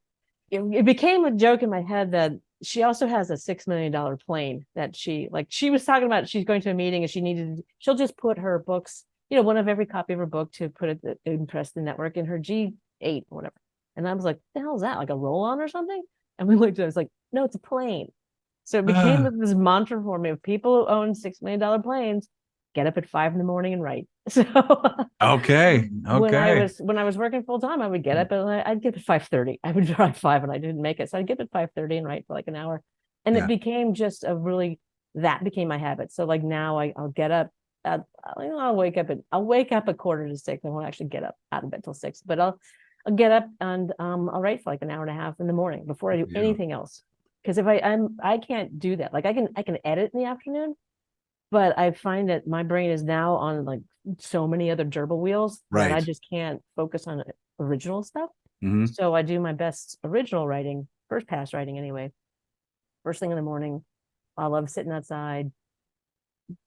it became a joke in my head that she also has a $6 million plane that she was talking about. She's going to a meeting and she'll just put her books, one of every copy of her book to put it impress the network in her G8 or whatever. And I was like, the hell is that? Like a roll-on or something? And we looked at it, I was like, no, it's a plane. So it became this mantra for me of people who own $6 million planes get up at 5 a.m. and write. So Okay. when I Okay. was working full time, I would get up and I'd get up at 5:30. I would drive 5 and I didn't make it. So I'd get up at 5:30 and write for like an hour. And it Yeah. became just that became my habit. So like now I'll get up I'll wake up at 5:45. I won't actually get up out of bed till 6, but I'll get up and I'll write for like an hour and a half in the morning before I do Yeah. anything else. Because if I can't do that. Like I can edit in the afternoon, but I find that my brain is now on like so many other gerbil wheels that I Right. just can't focus on original stuff. Hmm. So I do my best original writing, first pass writing anyway, first thing in the morning. I love sitting outside,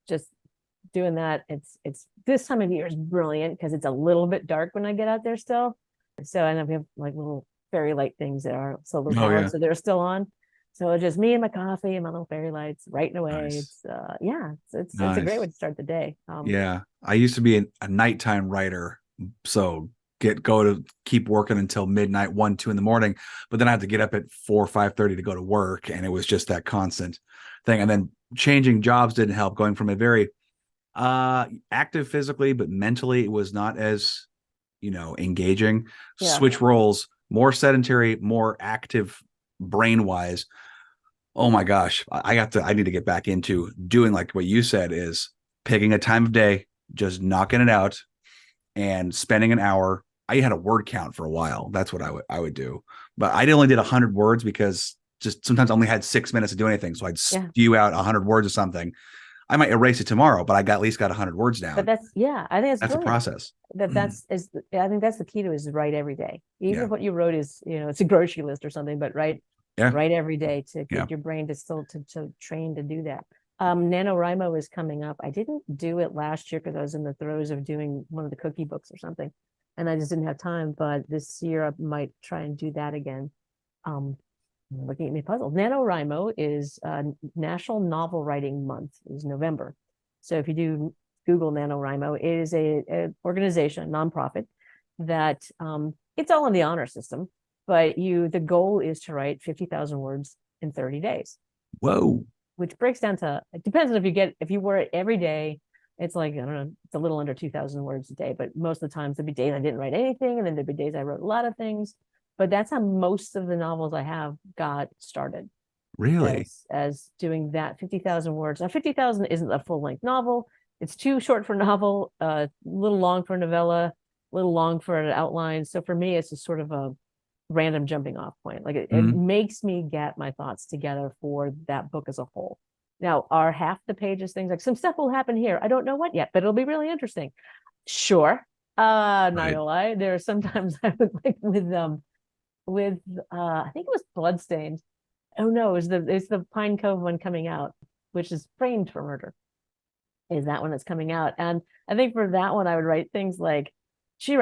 just doing that. It's this time of year is brilliant because it's a little bit dark when I get out there still. So and we have like little fairy light things that are solar Oh powered, yeah. so they're still on. So it's just me and my coffee and my little fairy lights writing away. Nice. It's it's a great way Nice. to start the day. Yeah. I used to be a nighttime writer. So go to keep working until midnight, 1, 2 in the morning. But then I had to get up at 4, 5:30 to go to work. And it was just that constant thing. And then changing jobs didn't help. Going from a very active physically, but mentally it was not as, engaging. Yeah. Switch roles, more sedentary, more active brain wise. Oh my gosh. I need to get back into doing like what you said, is picking a time of day, just knocking it out and spending an hour. I had a word count for a while. That's what I would do. But I only did 100 words because just sometimes I only had 6 minutes to do anything. So I'd spew out 100 words of something. I might erase it tomorrow, but I at least got 100 words down. But I think that's a process. I think that's the key to is write every day. Even if what you wrote is, it's a grocery list or something, but write every day to get your brain to train to do that. NaNoWriMo is coming up. I didn't do it last year because I was in the throes of doing one of the cookie books or something, and I just didn't have time. But this year I might try and do that again. Looking at me puzzled. NaNoWriMo is National Novel Writing Month. Is November. So if you do Google NaNoWriMo, it is a organization, a nonprofit that it's all in the honor system, but the goal is to write 50,000 words in 30 days. Whoa. Which breaks down to, it depends on if you were every day, it's like, I don't know, it's a little under 2,000 words a day, but most of the times there'd be days I didn't write anything, and then there'd be days I wrote a lot of things. But that's how most of the novels I have got started. Really? As doing that 50,000 words. Now, 50,000 isn't a full-length novel. It's too short for a novel, a little long for a novella, a little long for an outline. So for me, it's just sort of a random jumping off point. Like it makes me get my thoughts together for that book as a whole. Now, are half the pages things like some stuff will happen here? I don't know what yet, but it'll be really interesting. Sure. Not gonna lie. There are sometimes I would like with I think it was Bloodstained. Oh no, it's the Pine Cove one coming out, which is Framed for Murder. Is that one that's coming out? And I think for that one I would write things like she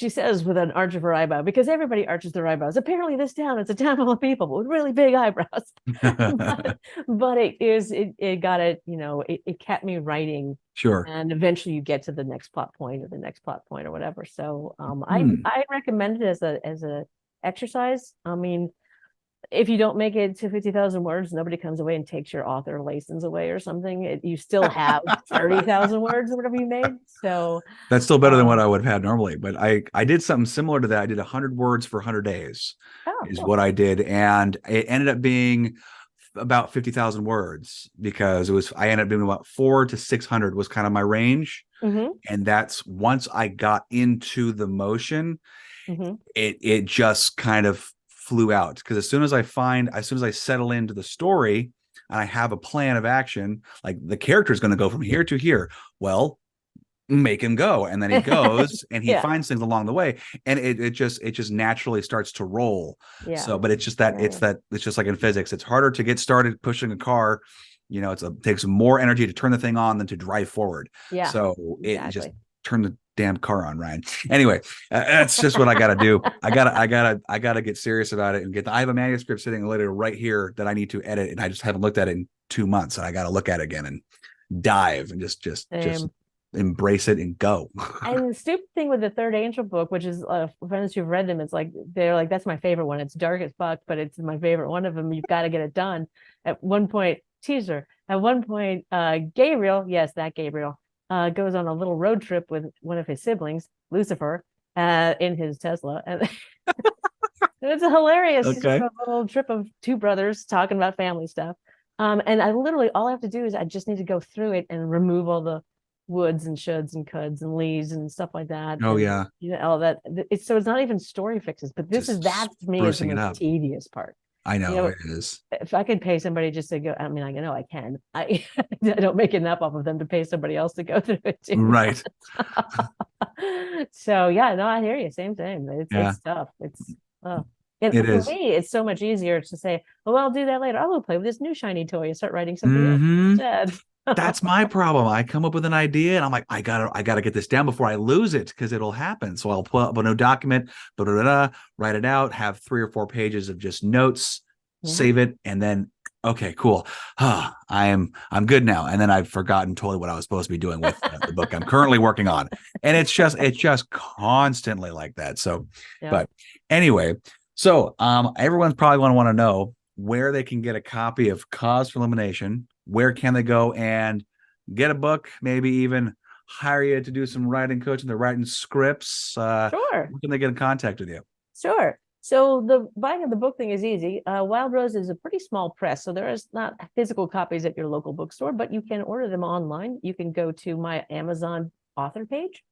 says with an arch of her eyebrow, because everybody arches their eyebrows. Apparently this town, it's a town full of people with really big eyebrows. but it got it, it kept me writing. Sure. And eventually you get to the next plot point or whatever. So I recommend it as a exercise. I mean, if you don't make it to 50,000 words, nobody comes away and takes your author license away or something. You still have 30,000 words or whatever you made. So that's still better than what I would have had normally. But I did something similar to that. I did 100 words for 100 days is what I did. And it ended up being about 50,000 words because I ended up doing about 400 to 600 was kind of my range. And that's once I got into the motion, it just kind of flew out, because as soon as I settle into the story and I have a plan of action, like the character is going to go from here to here, well, make him go, and then he goes and he finds things along the way, and it just naturally starts to roll. So but it's just that it's just like in physics, it's harder to get started pushing a car, it takes more energy to turn the thing on than to drive forward. So it just turn the damn car on, Ryan. Anyway, that's just what I gotta do. I gotta get serious about it and I have a manuscript sitting literally right here that I need to edit, and I just haven't looked at it in 2 months, and I gotta look at it again and dive and just embrace it and go. And the stupid thing with the Third Angel book, which is friends who've read them, it's like they're like, that's my favorite one. It's dark as fuck, but it's my favorite one of them. You've got to get it done. At one point, Gabriel, yes, that Gabriel, goes on a little road trip with one of his siblings, Lucifer, in his Tesla, and it's hilarious. Okay. A little trip of two brothers talking about family stuff. And all I have to do is I just need to go through it and remove all the woods and shoulds and coulds and leaves and stuff like that. Oh, and, all that. So it's not even story fixes, but that to me is the most tedious part. I know it is. If I could pay somebody just to go, I mean, I know I can. I don't make enough off of them to pay somebody else to go through it too. Right. So I hear you. Same. It's tough. And for me, it's so much easier to say, "Oh, I'll do that later. I'll play with this new shiny toy and start writing something else instead." That's my problem. I come up with an idea and I'm like, I gotta get this down before I lose it, because it'll happen. So I'll pull up a new document, write it out, have 3 or 4 pages of just notes, save it, and then Okay, cool. I'm good now. And then I've forgotten totally what I was supposed to be doing with the book I'm currently working on. And it's just constantly like that. So, Yeah. but anyway, so everyone's probably going to want to know where they can get a copy of Cause for Elimination. Where can they go and get a book, maybe even hire you to do some writing coaching, they're writing scripts. Sure. Where can they get in contact with you? Sure. So the buying of the book thing is easy. Wild Rose is a pretty small press, so there is not physical copies at your local bookstore, but you can order them online. You can go to my Amazon author page,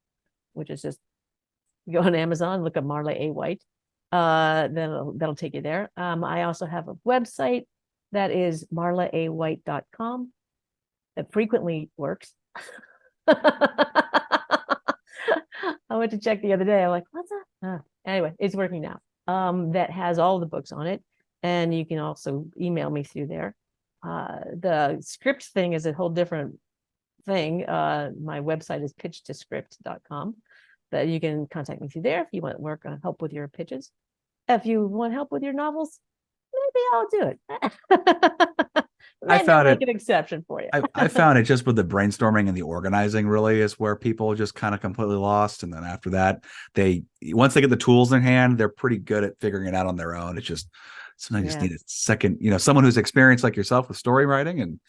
which is just go on Amazon, look up Marla A. White. Then that'll take you there. I also have a website that is marlaawhite.com that frequently works. I went to check the other day. I'm like, what's that? Anyway, it's working now. That has all the books on it. And you can also email me through there. The script thing is a whole different thing. My website is pitchtoscript.com. But you can contact me through there if you want work on help with your pitches. If you want help with your novels, maybe I'll do it. I Maybe I'll found make it an exception for you. I found it just with the brainstorming and the organizing really is where people just kind of completely lost. And then after that, once they get the tools in hand, they're pretty good at figuring it out on their own. It's just sometimes you just need a second, someone who's experienced like yourself with story writing and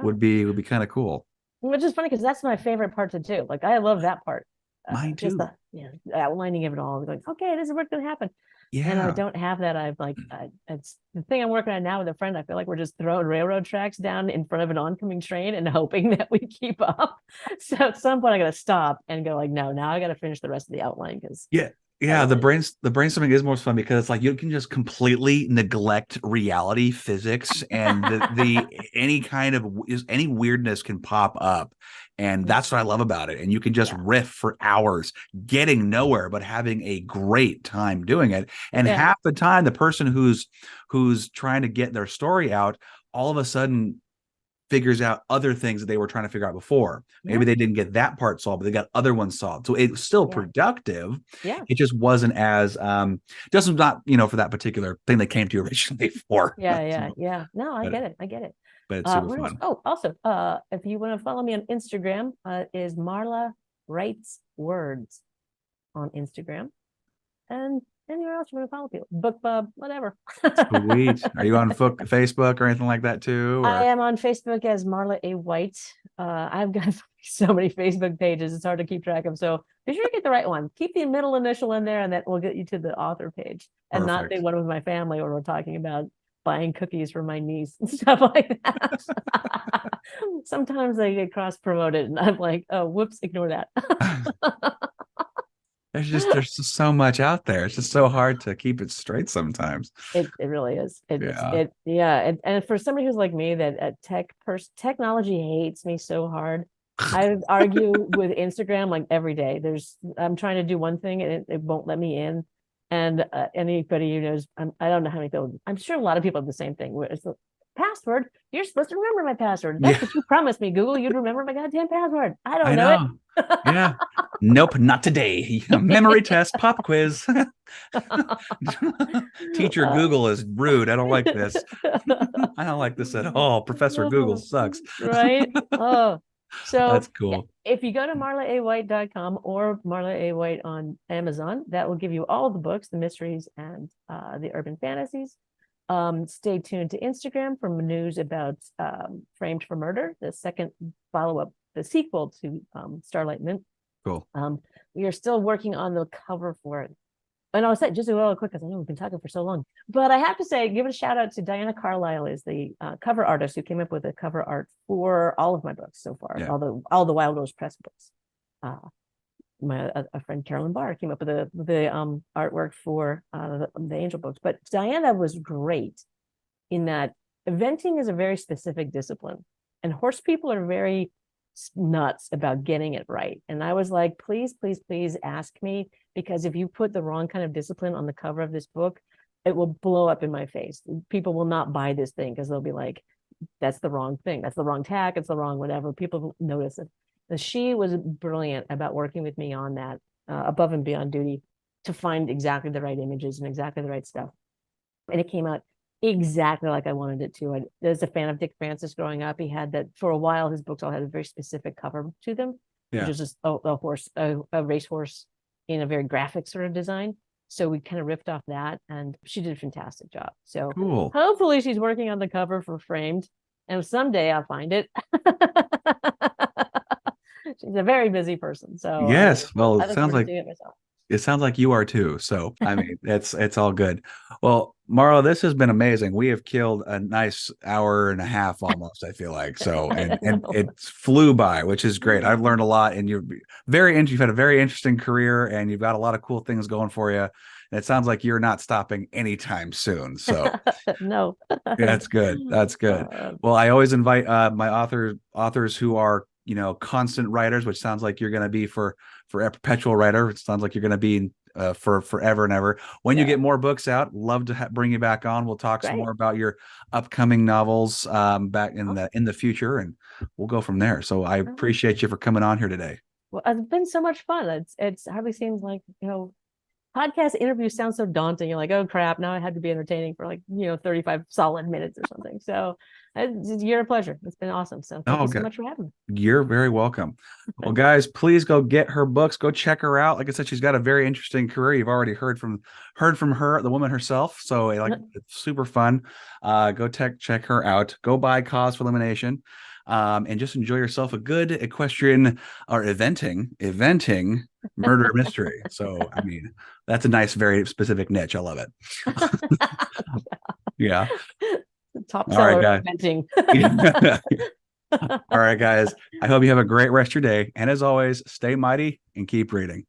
would be kind of cool. Which is funny because that's my favorite part to do. Like I love that part. Mine Just too. the outlining of it all. Going, okay, this is what's going to happen. And I Yeah. don't have that. I've like, it's the thing I'm working on now with a friend. I feel like we're just throwing railroad tracks down in front of an oncoming train and hoping that we keep up. So at some point I got to stop and go like, no, now I got to finish the rest of the outline because Yeah. Yeah, the brainstorming is more fun because it's like you can just completely neglect reality, physics, and the any kind of any weirdness can pop up, and that's what I love about it. And you can just riff for hours, getting nowhere, but having a great time doing it. And half the time, the person who's trying to get their story out, all of a sudden figures out other things that they were trying to figure out before. Maybe they didn't get that part solved, but they got other ones solved. So it was still productive. Yeah. It just wasn't as just not, for that particular thing they came to originally for. Yeah. No, I get it. But it's super What else? fun. Oh, also, if you want to follow me on Instagram, is Marla Writes Words on Instagram. And anywhere else you want to follow people, BookBub, whatever. Sweet. Are you on Facebook or anything like that too? I am on Facebook as Marla A. White. I've got so many Facebook pages; it's hard to keep track of. So be sure to get the right one. Keep the middle initial in there, and that will get you to the author page, and not the one with my family where we're talking about buying cookies for my niece and stuff like that. Sometimes they get cross promoted, and I'm like, oh, whoops, ignore that. There's just so much out there. It's just so hard to keep it straight sometimes. It really is. And for somebody who's like me, that technology hates me so hard. I argue with Instagram like every day. I'm trying to do one thing and it won't let me in. And anybody who knows, I don't know how many people. I'm sure a lot of people have the same thing. Where it's the password. You're supposed to remember my password. That's what you promised me, Google. You'd remember my goddamn password. I don't know it. Yeah. Nope, not today. Memory test, pop quiz. Teacher Google is rude. I don't like this. I don't like this at all. Professor Google sucks. Right? Oh, so that's cool. If you go to marlaawhite.com or Marla A. White on Amazon, that will give you all the books, the mysteries and the urban fantasies. Stay tuned to Instagram for news about Framed for Murder, the second follow-up, the sequel to Starlight Mint. Cool. We are still working on the cover for it. And I'll say just a little quick because I know we've been talking for so long. But I have to say, give a shout out to Diana Carlisle, is the cover artist who came up with the cover art for all of my books so far, all the Wild Rose Press books. A friend Carolyn Barr came up with the artwork for the Angel books. But Diana was great in that eventing is a very specific discipline, and horse people are very nuts about getting it right. And I was like, please ask me, because if you put the wrong kind of discipline on the cover of this book, it will blow up in my face. People will not buy this thing because they'll be like, that's the wrong thing. That's the wrong tack. It's the wrong whatever. People notice it. And she was brilliant about working with me on that, above and beyond duty, to find exactly the right images and exactly the right stuff. And it came out exactly like I wanted it to. I was a fan of Dick Francis growing up. He had that for a while. His books all had a very specific cover to them, which Yeah. was just a racehorse in a very graphic sort of design. So we kind of ripped off that, and she did a fantastic job. So Cool. hopefully she's working on the cover for Framed, and someday I'll find it. She's a very busy person, so Yes. Well, I look forward to doing it myself. it sounds like you are too. So, I mean, it's all good. Well, Marla, this has been amazing. We have killed a nice hour and a half almost, I feel like. So, and it flew by, which is great. I've learned a lot, and you've had a very interesting career, and you've got a lot of cool things going for you. And it sounds like you're not stopping anytime soon. So, No. that's good. That's good. Well, I always invite my authors who are, constant writers, which sounds like you're going to be for a perpetual writer. It sounds like you're going to be for forever and ever. When you get more books out, love to bring you back on. We'll talk some more about your upcoming novels back in the future, and we'll go from there. So I appreciate you for coming on here today. Well, it's been so much fun. It's hardly seems like, podcast interviews sound so daunting. You're like, oh crap, now I had to be entertaining for 35 solid minutes or something. So you're a pleasure. It's been awesome. So thank you so much for having me. You're very welcome. Well, guys, please go get her books. Go check her out. Like I said, she's got a very interesting career. You've already heard from her, the woman herself. So it's super fun. Go check her out. Go buy Cause for Elimination. And just enjoy yourself a good equestrian or eventing murder mystery. So, I mean, that's a nice, very specific niche. I love it. Yeah. Top seller eventing. All right, guys. I hope you have a great rest of your day. And as always, stay mighty and keep reading.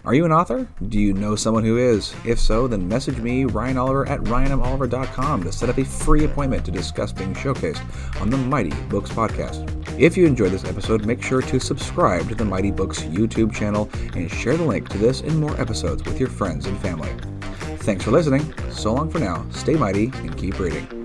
Are you an author? Do you know someone who is? If so, then message me, Ryan Oliver, at ryanmoliver.com to set up a free appointment to discuss being showcased on the Mighty Books podcast. If you enjoyed this episode, make sure to subscribe to the Mighty Books YouTube channel and share the link to this and more episodes with your friends and family. Thanks for listening. So long for now. Stay mighty and keep reading.